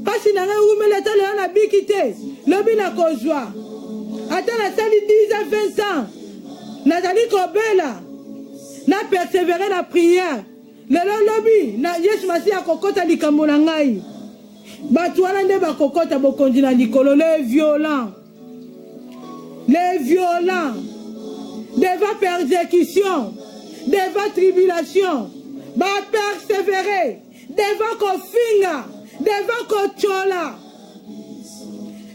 Pasi na nge umeli ata lelo na bikite, lobi na kozwa. Ata na sali 10 à 20 ans. Nazali kobela. Na persévérer la prière. Lelo lobi na Yesu Masia kokota likambo na ngai. Batu wana nde bakokota bokonzi na likolo les violents. Les violents. Devant persécution, devant tribulation, va persévérer, devant kofinga, devant kochola,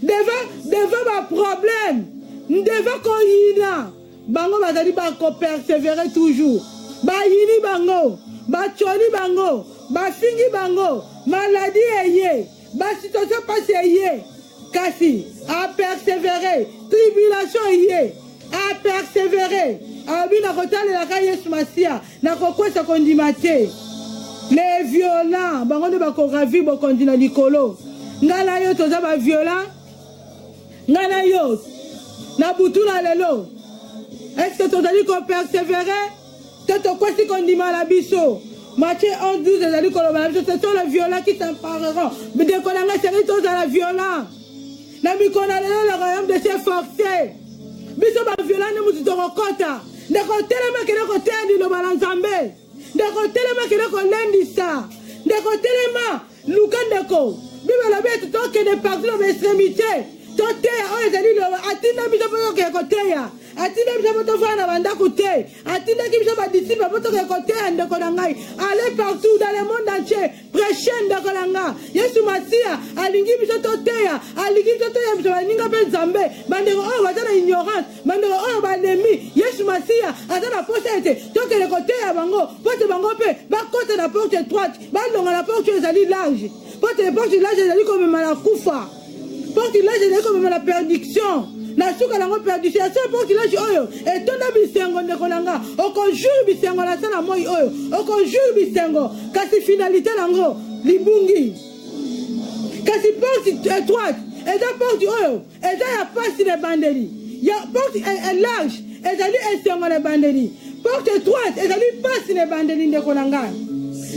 devant ma problème, devant koyina, bango bazali ba ko persévérer toujours, ba yini bango, ba choli bango, ba fingi bango, maladie eye, ba situation passe eye, kasi a persévérer, tribulation eye. A persévérer. Abi na kotale la ka Yesu Masia. Na kokwesa kondimate. Les violents. Bango ne bako ravi bo kondina likolo. Ngala yo toza ba violent. Ngala yo. Na butu na lelo. Est-ce que toza li ko persévérer? Toto kwesi kondima la biso. Matthieu 11:12 ezali koloba. Ce sont les violents qui s'empareront. Mais de konanga seri toza la violent. Na mikona lelo le royaume de ces forcés. Biso ba violent ne mutu tokota. Ndeko telema kene ko tendi lo balanzambe. Ndeko telema kene ko lendisa. Ndeko telema lukandeko. Bibe la bête toke de partout les extrémités. Tote o ezali lo atina biso po ke ko teya. Atina biso po fana banda ko te. Atina ki biso ba disciple po ke ko te ndeko na ngai. Allez partout dans le monde entier. Prêcher ndeko na nga. Yesu Masia alingi biso to teya. Alingi biso to ya biso ninga pe zambe. Bandeko o bazana ignorance. Bandeko o ba nemi. Yesu Masia azana posete. Toke le côté ya bango. Pote bango pe ba côté na porte étroite. Ba longa la porte ezali large. Porte large ezali comme malakufa. Porte large ezali comme la perdition. Na suka lango perdition. C'est porte large oyo. Et tonda bisengo ndeko nanga. Oko jour bisengo la sana moi oyo. Oko jour bisengo. Kasi finalité lango libungi. Kasi porte étroite. Et la porte oyo. Et là ya passe les bandeli. Ya porte est large. Et là esengo les bandeli. Porte étroite. Et là passe les bandeli ndeko nanga.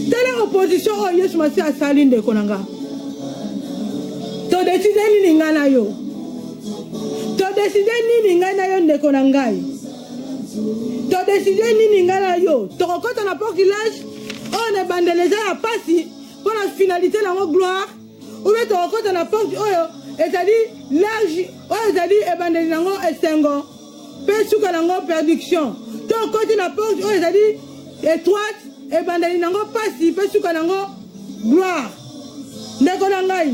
Telle opposition oyo Yesu Masia sali ndeko nanga. To décider nini ngana yo. To décider nini ngana yo ndeko na ngai. To décider nini ngana yo. To kokota na porte large. On est bandeleza ya pasi pour la finalité la gloire. Ou bien to kokota na porte oyo c'est-à-dire large oyo c'est-à-dire e bandeli nango esengo. Pe suka nango perdition. To kokota na porte oyo c'est-à-dire étroite e bandeli nango pasi pe suka nango gloire. Ndeko na ngai.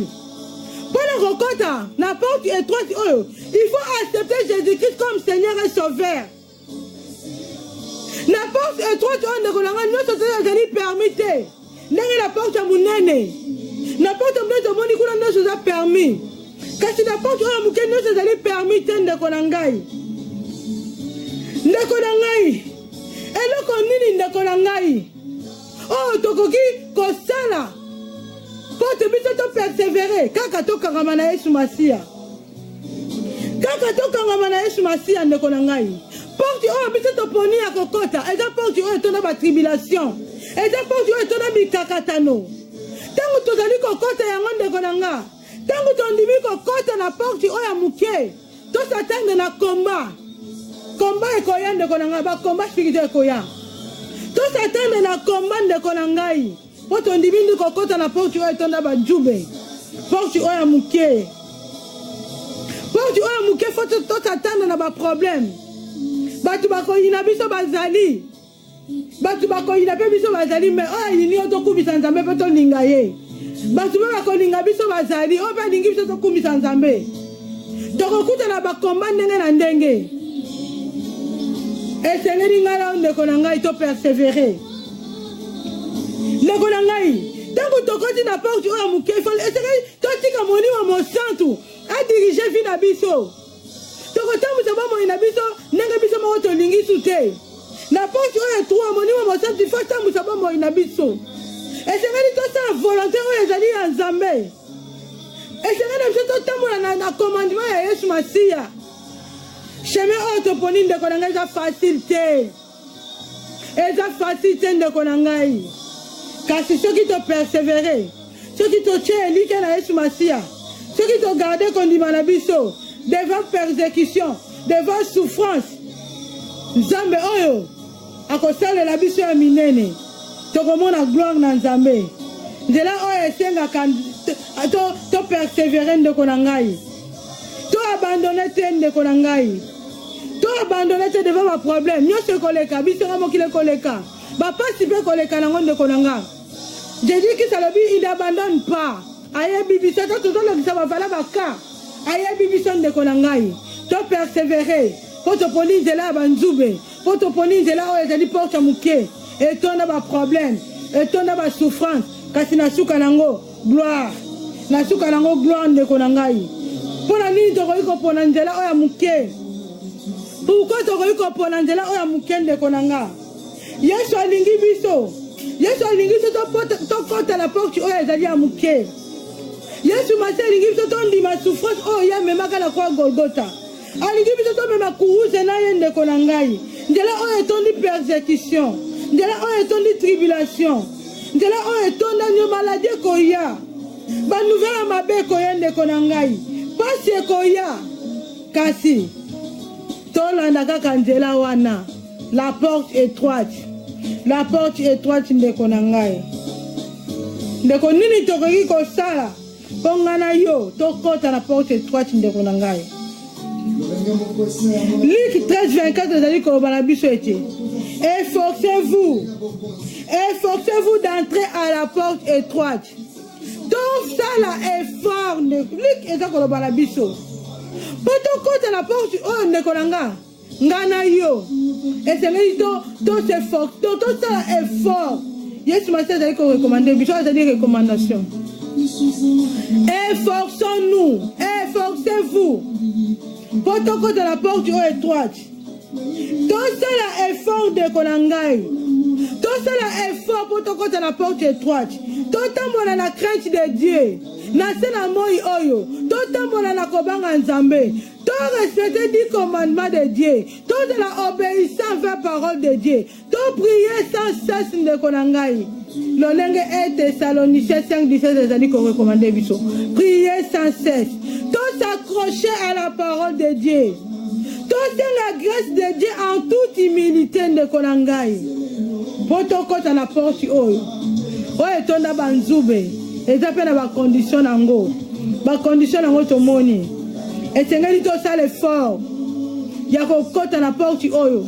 Pour le na porte étroite, il faut accepter Jésus-Christ comme Seigneur et Sauveur. La porte étroite, on ne connaît pas, nous sommes permis. La porte à Mounene. La porte à Mounene, nous sommes permis. Car si la porte à Mounene, nous sommes permis de Konangai. De Konangai. Et le Konini de Konangai. Oh, Tokoki, Kosala. Porte biso persévérer. Kaka to kangamana Yesu Masia. Kaka to kangamana Yesu Masia de Konangai. Porte oh biso to poni ya kokota. Eza porte oh etona ba tribulation. Eza porte oh etona bikakatano. Tangu tozali kokota yango de Konanga. Tangu tondimi kokota na porte oh ya muke. To s'attendre na combat. Combat ekoya de Konanga ba combat spirituel ekoya. To s'attendre na combat de Konangai. Poto ndibindi kokota na porte oyo etonda ba jube. Porte oyo ya muke. Porte oyo ya muke faut to s'attendre na ba problème. Batu bakoyina biso bazali. Batu bakoyina pe biso bazali mais oyo yini oto kubisa nzambe pe to linga ye. Batu bakolinga biso bazali oyo pe lingi biso to kubisa nzambe. Tokokuta na ba combat ndenge na ndenge. Esengeli ngala ndeko na ngai to persévérer. Le Konangai, tant que tu continues à porter au Mouké, il faut essayer de moni wa mon santu, à diriger fin abisso. Tu continues à avoir mon abisso, n'est-ce pas mon auto lingi souté. La porte est trois moni wa mon santu, il faut que tu aies mon abisso. Essayez de faire la volonté où les alliés en Zambé. Essayez de faire le commandement à Yesu Masia. Chemin autoponine de Konangai, c'est facilité. Et c'est facilité de Konangai. Car c'est ceux qui t'ont persévéré, ceux qui t'ont tué, ceux qui t'ont gardé comme dit Manabiso, devant persécution, devant souffrance. Nzambe oyo, à cause de la biso ya minene, to komona gloire na Nzambe. Nzela oyo esenga to persévérer de Konangai, to abandonner de Konangai, to abandonner devant ma problème. Nyo se koleka, biso ngamo kile koleka, ba participer koleka na ngonde Konanga. J'ai dit que ça il n'abandonne pas. Aïe bibisa, tout le monde va falloir baka. Aïe bibisa de Konangai. Tu persévérer. Pour te police de là, banzoube. Pour te police de là, où ils portent à mouké. Et ton a problème. Et ton a souffrance. Car si na soukanango, gloire. Na soukanango, gloire de Konangai. Pour la nuit, tu aurais eu qu'on prenne de là, où à mouké. Pourquoi tu aurais eu qu'on prenne de là, où à mouké de Konanga? Yesu alingi biso. Yesu alingi biso to kota la porte oyo ezali ya muke. Yesu masi alingi biso to ndima souffrance oyo ya memaka na kwa Golgotha. Alingi biso to mema kuruze na ye ndeko na ngai. Ndela oyo etondi persécution. Ndela oyo etondi tribulation. Ndela oyo etonda nyo maladie koya. Ba nouvelle mabe koya ndeko na ngai. Pasi koya. Kasi tolanda kaka nzela wana. La porte étroite. La porte étroite de Konangai. De Konini Tokoki Kosala. Pongana yo. Tokota la porte étroite de Konangai. Luc 13-24 vous allez Kobalabiso était. Efforcez-vous. Efforcez-vous d'entrer à la porte étroite. Donc ça là effort. Luc est à Kobalabiso. Potokota la porte de Konanga. Ngana yo. Et c'est là tout effort, tout ça effort. Yes, ma sœur, vous recommander, Bichon, c'est des recommandations. Efforçons-nous, efforcez-vous. Pour toquer de la porte étroite. Tout ça là effort de Konangai. Tout ça là effort pour toquer de la porte étroite. Tout le monde a la crainte de Dieu. Nasena moi oyo. Tout le monde a la kobanga nzambe. Tout respecter 10 commandements de Dieu. Tout de la obéissance vers la parole de Dieu. Tout prier sans cesse de Konangai. L'olenge est Thessaloniciens 5-17 des années qu'on recommandait biso. Prier sans cesse. Tout s'accrocher à la parole de Dieu. Tout la grâce de Dieu en toute humilité de Konangai. Protocole à la porte oyo. Oyo tonda banzube. Et ça fait la condition nango. La condition nango tomoni. Et c'est un peu ça l'effort. Il y a qu'on côte à la porte oyo.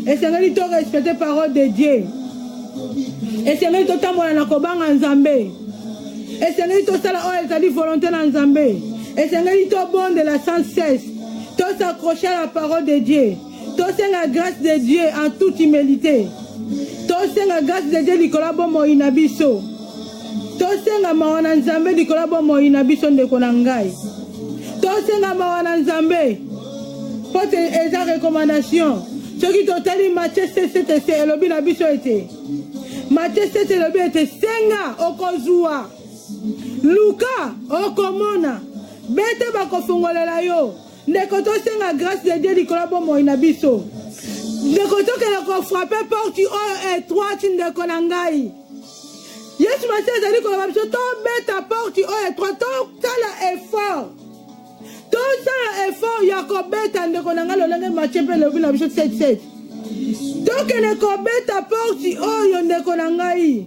Et c'est un peu respecter la parole de Dieu. Et c'est un peu tambola na kobanga nzambe. Et c'est un peu ça la oyo ça dit volonté na nzambe. Et c'est un peu bon de la sans cesse. Tout s'accrocher à la parole de Dieu. Tosenga grâce de Dieu en toute humilité. Tosenga grâce de Dieu likola bomo inabiso. Tosenga mawana nzambe likola bomo inabiso ndeko na ngai. Tosenga mawana nzambe. Pote eza recommandation. Ce qui totali Matthieu 7 elobi na biso ete. Matthieu 7 elobi ete senga okozua. Luka okomona. Bete bakofongolela yo. Ndeko tosenga grâce de Dieu likola bomo inabiso. Ndeko tokela ko frapper porte oyo étroite ndeko na ngai. Yesu Masia ezali koloba biso to beta porte oyo étroite to sala effort. To sala effort ya kobeta ndeko na ngai lolenge Matthieu pe lobi na biso 7. Tokele kobeta porte oyo ndeko na ngai.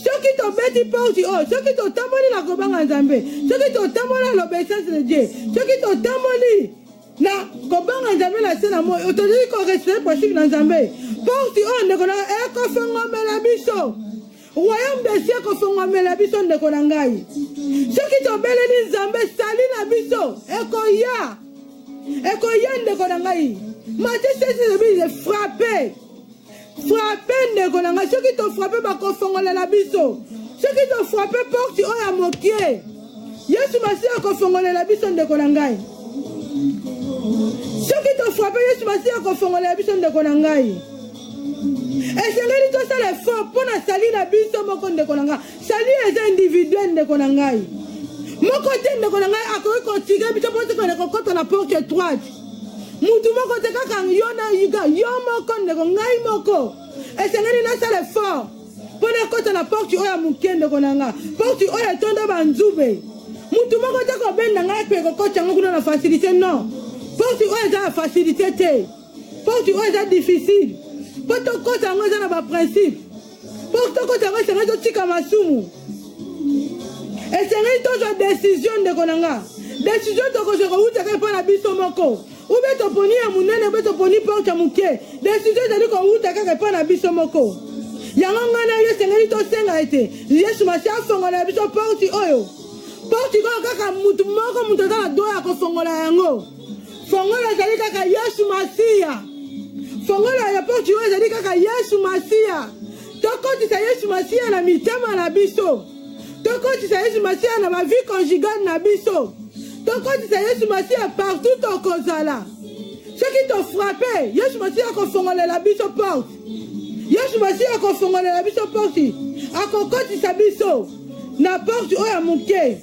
Soki to beti porte oyo, soki to tamboli na kobanga nzambe, soki to tamboli l'obéissance de Dieu, soki to tamboli na kobanga nzambe na sena moi, otozali ko respecter possible na nzambe. Porte oyo ndeko na eko fongomela biso. Royaume des cieux ko fongomela biso ndeko na ngai. Soki to beleli nzambe sali na biso, eko ya ndeko na ngai. Matthieu 16 de frapper. Frapper ndeko na ngai. Soki to frapper bakofongolela biso. Soki to frapper porte oyo ya mokie. Yesu Masia akofongolela biso ndeko na ngai. Soki to frapper Yesu Masia akofongolela biso ndeko na ngai. Esengeli tosala effort mpona sali na biso moko ndeko na ngai. Sali eza individuel ndeko na ngai. Moko te ndeko na ngai akoki kotike biso mpo tokende kokota na porte étroite. Mutu moko te kaka yo na yiga yo moko ndeko ngai moko. Esengeli nasala effort mpona kota na porte oyo ya moke ndeko na ngai. Porte oyo etondo banzube. Mutu moko te kobenda ngai mpe kokota yango kuna na facilité non. Porte oyo eza na facilité te. Porte oyo eza difficile. Po tokota yango eza na baprincipe. Po tokota yango esengeli totika masumu. Esengeli tozwa décision ndeko na ngai. Décision tokozwa koutaka mpo na biso moko. Ube toponi ya munene, ube toponi porte ya muke. Décision ezali kouta kaka mpo na biso moko. Yango ngana yo esengeli tosenga ete Yesu Masia afongola biso porte oyo. Porte oyo kaka mutu moko mutu aza na doya akofongola yango. Fongola ezali kaka Yesu Masia. Fongola ya porte oyo ezali kaka Yesu Masia. Tokotisa Yesu Masia na mitema na biso. Tokotisa Yesu Masia na ma vie conjugale na biso. Tokotisa Yesu Masia partout okozala. Soki to frappe, Yesu Masia akofongolela biso porte. Yesu Masia akofongolela biso porte. Akokotisa biso na porte oyo ya moke.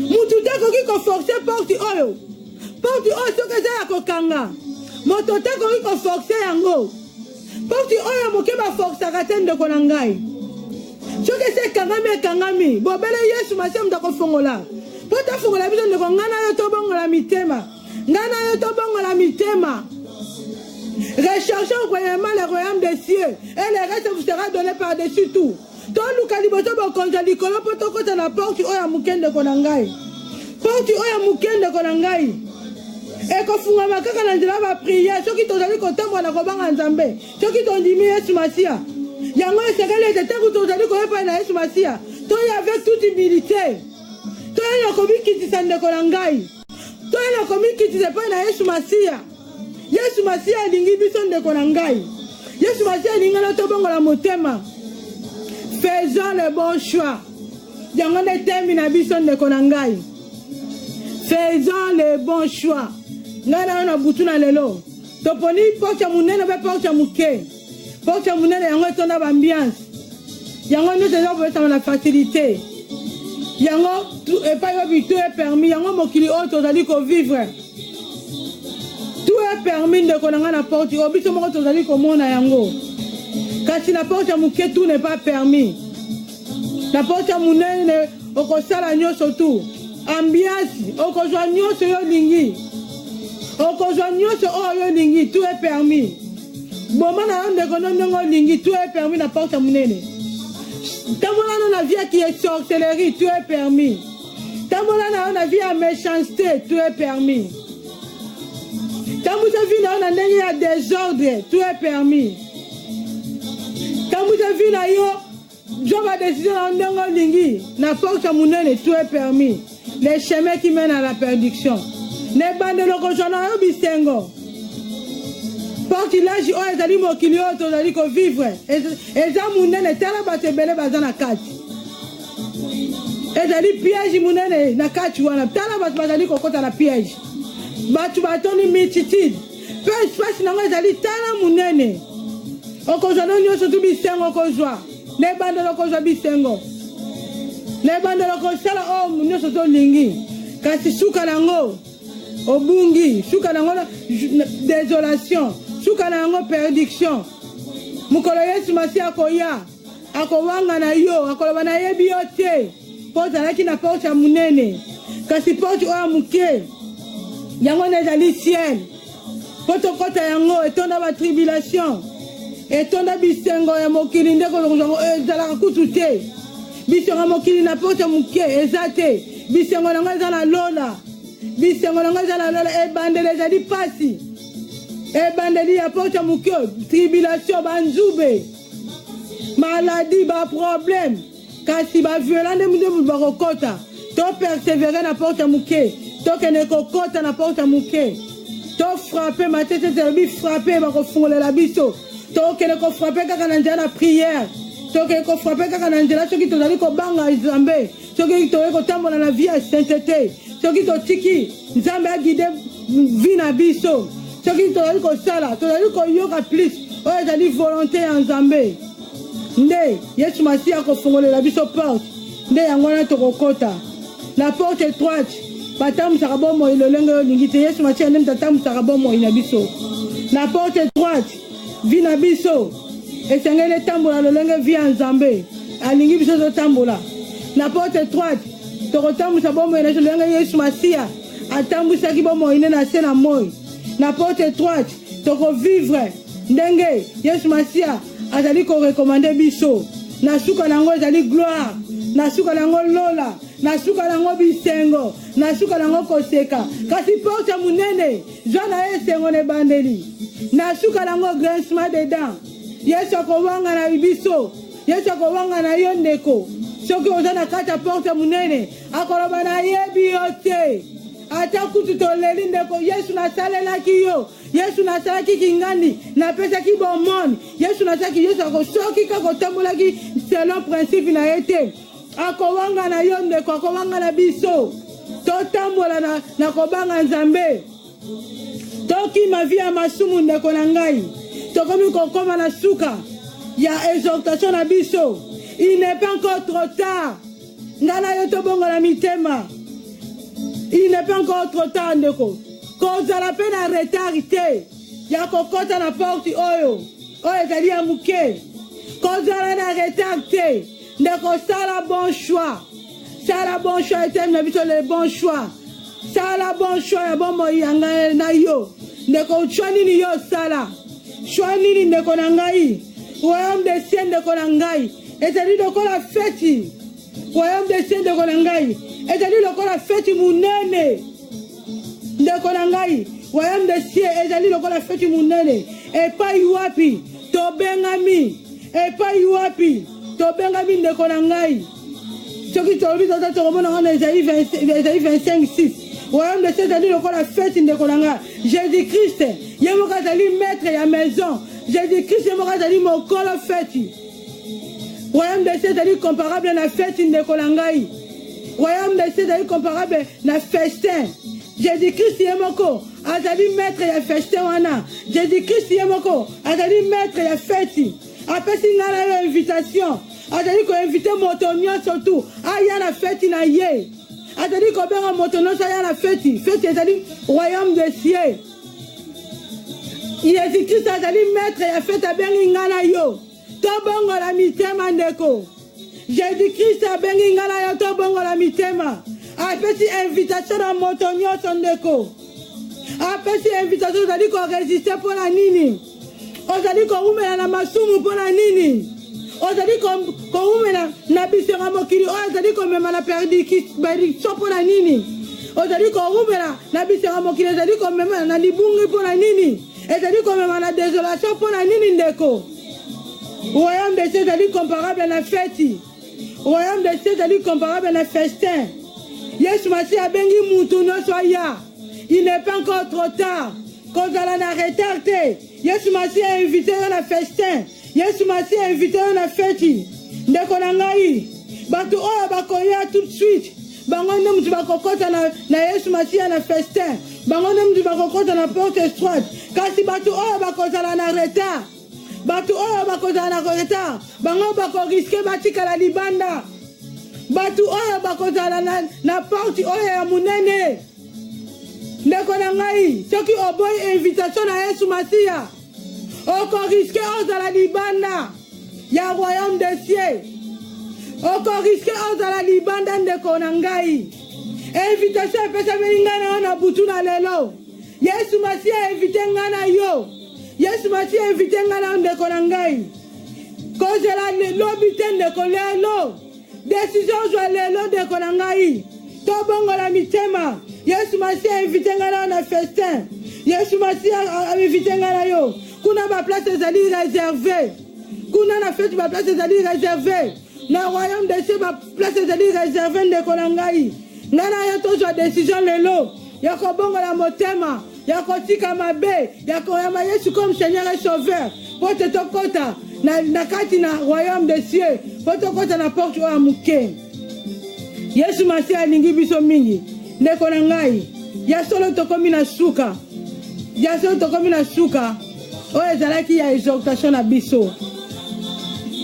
Mutu te koki koforce porte oyo. Porte oyo soki eza ya kokanga. Moto te koki koforce yango. Porte oyo ya moke baforcaka te ndeko na ngai. Soki eza ekangami. Bobele Yesu Masia mutu akofongola. Pota fongola biso ndeko ngana yo tobongola mitema. Ngana yo tobongola mitema. Recherchons premièrement le royaume des cieux et le reste vous sera donné par-dessus tout. Toluka liboso bokonza likolo po tokota na porte oyo ya moke ndeko na ngai. Porte oyo ya moke ndeko na ngai. Ekofungama kaka na nzela ba prière soki tozali kotambola na kobanga nzambe. Soki tondimi Yesu Masia. Yango esengeli ete ntango tozali koyepa na Yesu Masia. Toye avec toute humilité. Toye na komikitisa ndeko na ngai. Toye na komikitisa epai na Yesu Masia. Yesu Masia alingi biso ndeko na ngai. Yesu Masia alingi na tobongola motema. Faisons le bon choix. Yango nde temi na biso ndeko na ngai. Faisons le bon choix. Ngana na butu na lelo. Toponi porte ya munene be porte ya muke. Porte ya munene yango etonda ba ambiance. Yango nde teza boyesa na facilité. Yango epai obi tout est permis. Yango mokili oyo tozali kovivre. Tout est permis ndeko na nga na porte. Obiso moko tozali komona yango. Kasi na porte ya muke tout n'est pas permis. La porte ya munene okosala nyonso tout. Ambiance okozwa nyonso yo lingi. Okozwa nyonso oyo lingi, tout est permis. Boma na ndeko ndongo lingi, tout est permis na porte ya munene. Tambola na vie qui est sorcellerie, tout est permis. Tambola na vie à méchanceté, tout est permis. Tambola vie na ndenge ya désordre, tout est permis. Tambola vie na yo je vais décider en ndenge lingi, na porte ya munene, tout est permis. Les chemins qui mènent à la perdition. Ne bande le kojana yo bisengo. Portilage oyo ezali mokili oyo tozali kovivre eza munene tala bato ebele baza na kati ezali piège munene na kati wana tala bato bazali kokota na piège bato batoni multitude pe espace nango ezali tala munene okozwa no nyonso tu bisengo okozwa nebandela okozwa bisengo nebandela okosala oyo nyonso tolingi kasi suka nango obungi suka nango désolation suka nango perdiction mukolo Yesu masi akoya akowanga na yo akoloba na yebi yo te po ozalaki na porte ya munene kasi porte oyo muke yango ezali ciel po tokota yango etonda batribulation etonda bisengo ya mokili ndeko ezalaka kutu te bisengo ya mokili na porte ya muke eza te bisengo nango eza na lola bisengo nango eza na lola ebandeli ezali pasi ebandeli ya porte ya muke tribulation banzube maladie baproblème kasi baviola nde mutu bakokota to persévérer na porte ya muke tokende kokota na porte ya muke to frappe matete telobi frappe bakofungolela biso tokende kofrappe kaka na nzela na prière tokende kofrappe kaka na nzela soki tozali kobanga nzambe soki toyei kotambola na vie ya sainteté soki totiki nzambe aguide vie na biso soki tozali kosala tozali koyoka plus oyo ezali volonté ya nzambe nde Yesu masi akofungolela biso porte nde yango wana tokokota na porte étroite batambusaka bomoi lolenge oyo olingi te Yesu masi ande mutatambusaka bomoi na biso na porte étroite vi na biso esengeli etambola lolenge vi ya nzambe alingi biso totambola na porte étroite tokotambusa bomoi na lolenge Yesu masiya atambusaki bomoi ne na se na moi na porte étroite tokovivre ndenge Yesu masiya azali korekomande biso na suka nango ezali gloire na suka nango lola na suka nango bisengo na suka nango koseka kasi porte ya munene zwa na ye esengo na ebandeli na suka nango grincement de dents Yesu akowanga na biso Yesu akowanga na yo ndeko soki oza na kati ya porte ya munene akoloba na yebi yo te ata kutu toleli ndeko Yesu nasalelaki yo Yesu nasalaki kingandi napesaki bomoni Yesu nasalaki Yesu akosoki kaka otambolaki selon principe na ye te akowanga na yo ndeko akowanga na biso totambola na kobanga nzambe tokima vi ya masumu ndeko na ngai tokomi kokoma na suka ya exhortation na biso il n'est pas encore trop tard ngana yo tobongola mitema il n'est pas encore trop tard ndeko kozala mpe na retard te ya kokota na porte oyo ezali ya muke kozala na retard te ndeko sala bon choix sala bon choix etemi na biso le bon choix sala bon choix ya bomoi ya ngai na yo ndeko choix nini yo sala choix nini ndeko na ngai royaume de ciel ndeko na ngai ezali lokola feti royaume de ciel ndeko na ngai ezali lokola feti munene ndeko na ngai royaume de ciel ezali lokola feti munene epai wapi tobengami epai wapi tobengami ndeko na ngai soki tolobi tata tokomona ngo na Esaïe 25:6 royaume de ciel ezali lokola feti ndeko na ngai Jésus-Christ ye moko azali maître ya maison Jésus-Christ ye moko azali mokolo feti royaume de ciel ezali comparable na feti ndeko na ngai royaume de ciel ezali comparable na festin Jésus-Christ ye moko azali maître ya festin wana Jésus-Christ ye moko azali maître ya feti apesi ngai na yo invitation azali koinvite moto nyonso tu aya na feti na ye azali kobenga moto nyonso aya na feti feti ezali royaume de ciel Jésus-Christ azali maître ya feti abengi ngai na yo tobongola mitema ndeko Jésus-Christ abengi ngai na yo tobongola mitema apesi invitation na moto nyonso ndeko apesi invitation ozali koresiste mpo na nini ozali kowumela na masumu mpo na nini ozali kowumela na bisengo mokili oyo ozali komema na perdiction mpo na nini ozali kowumela na bisengo mokili ozali komema na libungi mpo na nini ezali komema na désolation mpo na nini ndeko royaume de ciel ezali comparable na feti royaume de ciel ezali comparable na festin Yesu masi abengi mutu nyonso aya il n'est pas encore trop tard kozala na retard te. Yesu Masi a invité yo na festin. Yesu Masi a invité yo na feti. Ndeko na ngai. Bato oyo bakoya tout de suite. Bango nde mutu bakokota na Yesu Masi na festin. Bango nde mutu bakokota na porte étroite. Kasi bato oyo bakozala na retard. Bato oyo bakozala na retard. Bango bakoriske batikala libanda. Bato oyo bakozala na porte oyo ya munene. Ndeko na ngai, soki oboyi invitation na Yesu Masiya, okoriske ozala libanda ya royaume des cieux. Okoriske ozala libanda ndeko na ngai. Invitation epesameli ngai na yo na butu na lelo. Yesu Masiya invite ngai na yo. Yesu Masiya invite ngai na yo ndeko na ngai. Kozela lobi te ndeko lelo. Décision zwa lelo ndeko na ngai. Tobongola mitema. Yesu Masiya invite ngai na yo na festin. Yesu Masiya invite ngai na yo. Kuna ba place ezali réservée. Kuna na fête ba place ezali réservée. Na royaume des cieux ba place ezali réservée ndeko na ngai. Ngai na yo tozwa décision lelo. Ya kobongola motema. Ya kotika mabe. Ya koyamba Yesu comme Seigneur et Sauveur. Po te tokota na kati na royaume des cieux. Po tokota na porte oyo muke. Yesu Masiya alingi biso mingi. Ndeko na ngai. Ya solo tokomi na suka. Ya solo tokomi na suka. Oyo ezalaki ya exhortation na biso.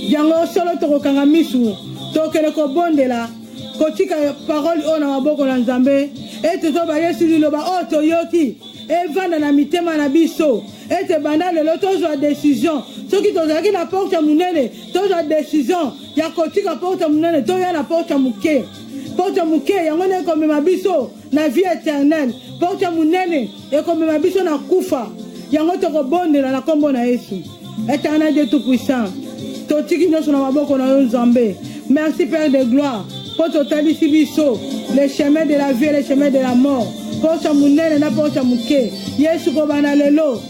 Yango solo tokokanga misu. Tokele kobondela. Kotika parole oyo na maboko na Nzambe. Ete toba Yesu liloba oyo toyoki. Evanda na mitema na biso. Ete banda lelo tozwa décision. Soki tozalaki na porte ya munene. Tozwa décision. Ya kotika porte ya munene. Toya na porte ya muke. Porte ya muke yango ne komema biso na vie éternelle. Porte ya munene ekomema biso na kufa. Yango tokobondela na kombo na Yesu. Éternel Dieu tout-puissant. Totiki nyonso na maboko na yo Nzambe. Merci Père de gloire. Pour totalisi biso le chemin de la vie et le chemin de la mort. Porte ya munene na porte ya muke. Yesu kobana lelo.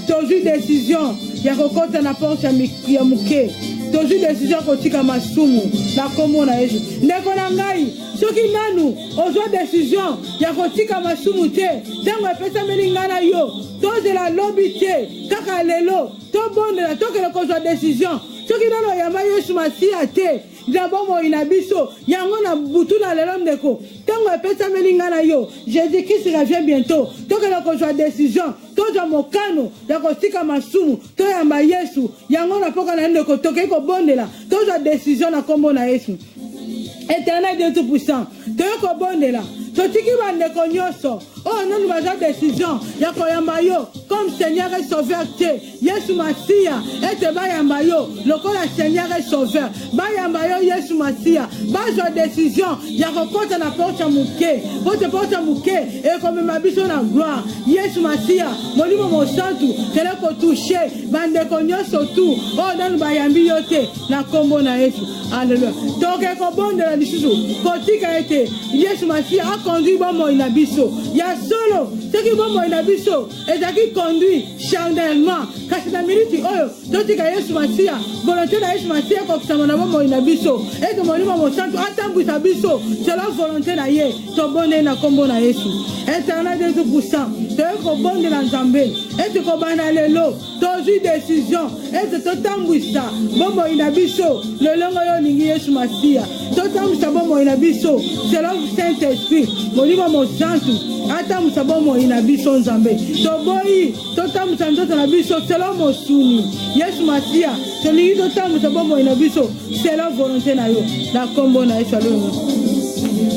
Tozwi décision ya kokota na porte ya muke. Tozwi décision kotika masumu na kombo na Yesu. Ndeko na ngai, soki nanu ozwa décision ya kotika masumu te, tango epesameli ngai na yo, tozela lobi te, kaka lelo, tobondela tokele kozwa décision. Soki nanu yamba Yesu Masiya te, D'abord, il a biso, yangona butuna lelo ndeko. Tango epesa melinga na yo, Jésus-Christ revient bientôt. Toke na kozwa décision, toja mokano, ya kosika masumu, to yamba Yesu, yangona poka na ndeko toke ko bondela, toja décision na kombo na Yesu. Éternel Dieu tout-puissant, toke ko bondela. Totiki bandeko nyoso, oh non baza décision, ya koyamba yo, comme Seigneur et Sauveur te, Yesu Masiya, ete bayamba yo, lokola Seigneur et Sauveur, bayamba yo Yesu Masiya, bazo décision, ya kokota na porte muke, porte muke, et comme ma biso na gloire, Yesu Masiya, molimo mo santu, kele ko toucher, bandeko nyoso tout, oh non bayambi yo te, na kombo na Yesu, alléluia. Toke ko bonde la lisusu, kotika ete, Yesu Masiya conduit bon moi inabiso. Ya solo, ce qui bon moi inabiso, et ce qui conduit charnellement. Car c'est la minute oyo, toti ka Yesu Masiya, volonté de Yesu Masiya ko kusama bon moi inabiso. Et que mon nom mon santo atambu sabiso, c'est la volonté na ye, to bonne na kombo na Yesu. Éternel Dieu tout-puissant, te ko bonne na Nzambe, et te ko bana lelo, tozu décision, et te totambu sa, bon moi inabiso, le longo yo ningi Yesu Masiya. Totambu sa bon moi inabiso, c'est le Saint-Esprit. Molimo mo santu ata musabo mo ina biso Nzambe toboyi totamusa nzoto na biso selo mo suni Yesu Masiya tolingi totamusa mo ina biso selo volonté na yo na kombo na Yesu alongo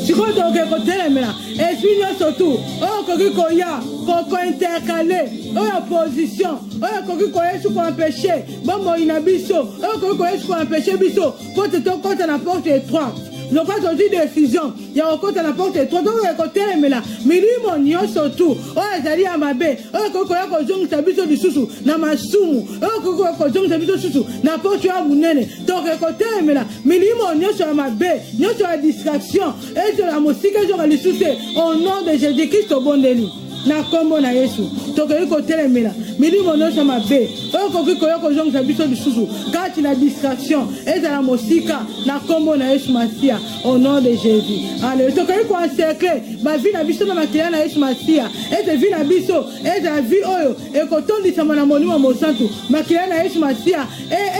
siko toke kotelemela esprit nyonso tu oyo koki koya koko intercaler oyo opposition oyo koki koyesu ko empêcher bombo ina biso oyo koki koyesu ko empêcher biso po te tokota na porte étroite. Nous avons une décision. Il y a encore la porte et trois ans à côté mais là milimo nyo surtout oh ezali amabe oh kokoya ko jonga sabiso lisusu na masumu oh kokoya ko jonga sabiso lisusu na porte ya munene donc côté mais là milimo nyo sur amabe nyo sur la distraction et sur la musique sur lisusu au nom de Jésus-Christ au bondeli na kombo na Yesu tokoki kotelemela milimo nyonso mabe oyo koki koya kozongisa biso lisusu kati na distraction ezala mosika na kombo na Yesu Masia au nom de Jésus. Allez, tokoki koencercle bavi na biso na makila na Yesu Masia ete vi na biso ezala vi oyo ekotondisama na molimo mosantu makila na Yesu Masia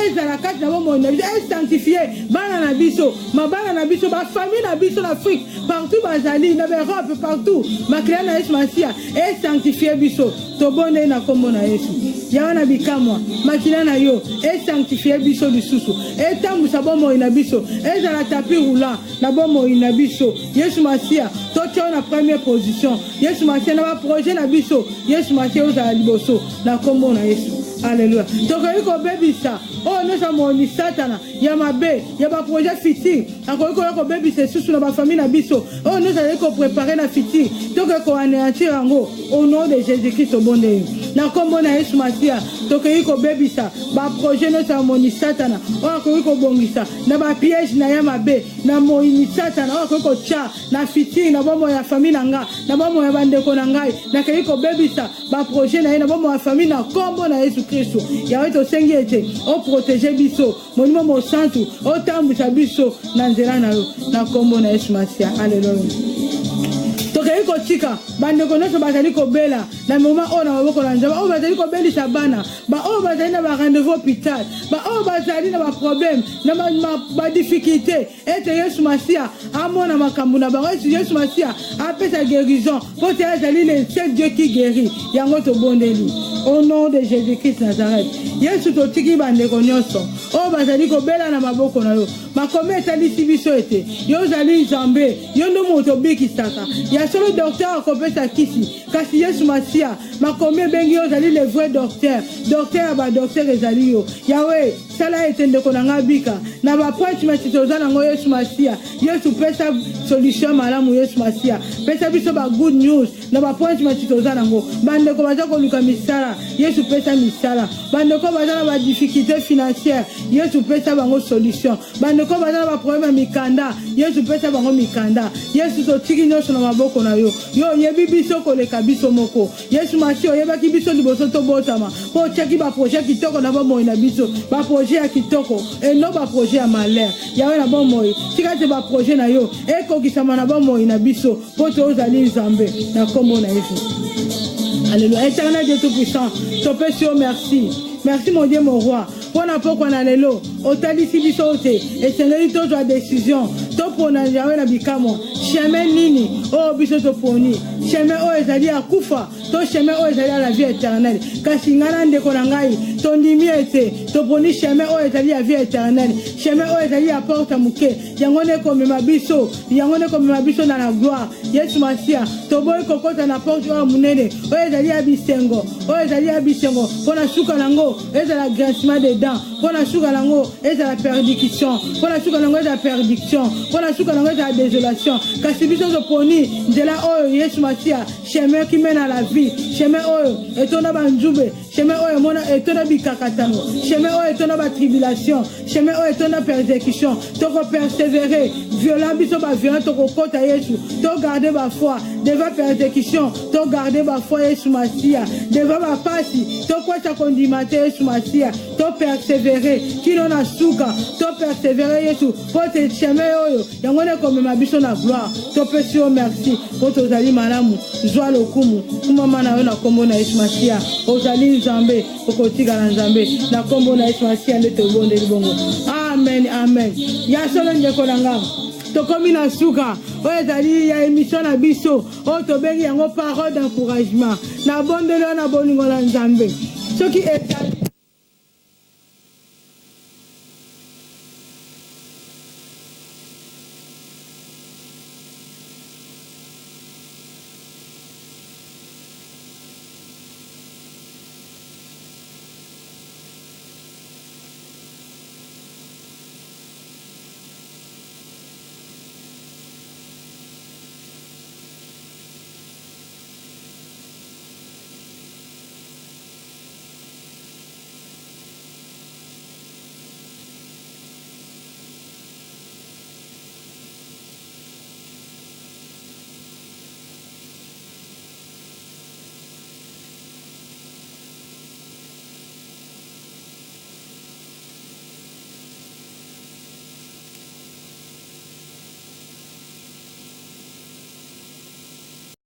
ezala kati na bomoi na biso sanctifié bana na biso mabana na biso bafamille na biso na Afrique partout bazali na Europe partout makila na Yesu Masia sanctifié biso tobonde na kombo na Yesu yawa na bikamwa makila na yo sanctifié biso lisusu etambusa bomoi na biso ezala tapis roulant na bomoi na biso Yesu Masia totio na première position Yesu Masia na ba projet na biso Yesu Masia ozala liboso na kombo na Yesu. Alléluia. Tokoki kobebisa oyo nyonso moni satana ya mabe ya baprojet fitir akoki koya kobebisa susu na bafamille na biso oyo nyonso azali koprepare na fitir tokoki koanéantir yango au nom de Jésus-Christ obonde na kombo na Yesu Masia tokoki kobebisa baprojet nyonso ya moni satana oyo akoki kobongisa na bapiège na ya mabe na moni satana oyo akoki kotia na fitir na bomoi ya famille na nga na bomoi ya bandeko na ngai nakoki kobebisa baprojet na ye na bomoi ya famille na kombo na Yesu Kristo yawe tosengi ete protéger biso monimo mosantu otambisa biso na nzela na yo na kombo na Yesu Masia. Alléluia. Tokoki kotika bandeko nyonso bazali kobela na moment oyo na maboko na Nzambe oyo bazali kobelisa bana oyo bazali na barendez-vous hôpital oyo bazali na baproblème na badifficulté ete Yesu Masia amona makambo na bango Yesu Masia apesa guérison po te azali le seul Dieu qui guérit yango tobondeli au nom de Jésus-Christ Nazareth. Yesu totiki bandeko nyonso oyo bazali kobela na maboko na yo makomi etalisi biso ete yo ozali Nzambe yo ndo moto obikisaka ya solo docteur akopesa kisi kasi Yesu Masia makomi ebengi yo ozali le vrai docteur ya badocteur ezali yo yawe sala ete ndeko na nga bika na bapointement toza nango Yesu Masia Yesu pesa solution malamu Yesu Masia pesa biso ba good news na bapointement toza nango bandeko baza koluka misala Yesu pesa misala bandeko baza na ba difficulté financière Yesu pesa bango solution bandeko baza na ba problème mikanda Yesu pesa bango mikanda Yesu totiki nyonso na maboko na yo yebi biso koleka biso moko Yesu Masia oyebaki biso liboso tobotama po tiaki ba projet kitoko na bomoi na biso ba projet ya kitoko et non ba projet ya malheur yawe na bomoi tika te ba projet na yo ekokisama na bomoi na biso po tozali Nzambe na kombo na Yesu. Alléluia. Éternel Dieu tout-puissant, te pèse merci. Merci mon Dieu, mon roi. Pour n'importe quoi dans l'élo, otali si bisote, et c'est le to de décision. To pona yawe na bikamo. Chemin nini, oh bisoto poni. Chemin oh ezali akufa. To chemin oh ezali à la vie éternelle. Kasi ngana ndeko na ngai, to ndimi ete, to poni chemin oh ezali à vie éternelle. Chemin oh ezali à porte muke. Yango ne komema biso, yango ne komema biso na la gloire. Yesu Masia, to boy kokota na porte oh munene. Oh ezali à bisengo, oh ezali à bisengo. Pona suka nango, ezala grincement des dents. Pona suka nango, ezala perdiction. Pona suka nango ezala perdiction. Pona suka nango ezala désolation. Kasi biso to poni, nzela oh Yesu Masia, chemin qui mène à la vie. Chemin oyo etona banjube chemin oyo mona etona bikakatano chemin oyo etona ba tribulation chemin oyo etona persécution toko persévérer violent biso ba violent toko kota Yesu to garder ba foi devant persécution to garder ba foi Yesu Masia devant ba pasi to kwata kondimate Yesu Masia to persévérer kino na suka to persévérer Yesu pote chemin oyo yango ne komema biso na gloire to pesi o merci po tozali malamu zwa lokumu kuma na yo na kombo na Yesu Masia ozali Nzambe okotika na Nzambe na kombo na Yesu Masia nde tobonde libongo amen amen ya solo ndeko na ngam tokomi na suka oyo ezali ya émission na biso oyo tobengi yango parole d'encouragement na bondelo na bolingo na Nzambe soki ezali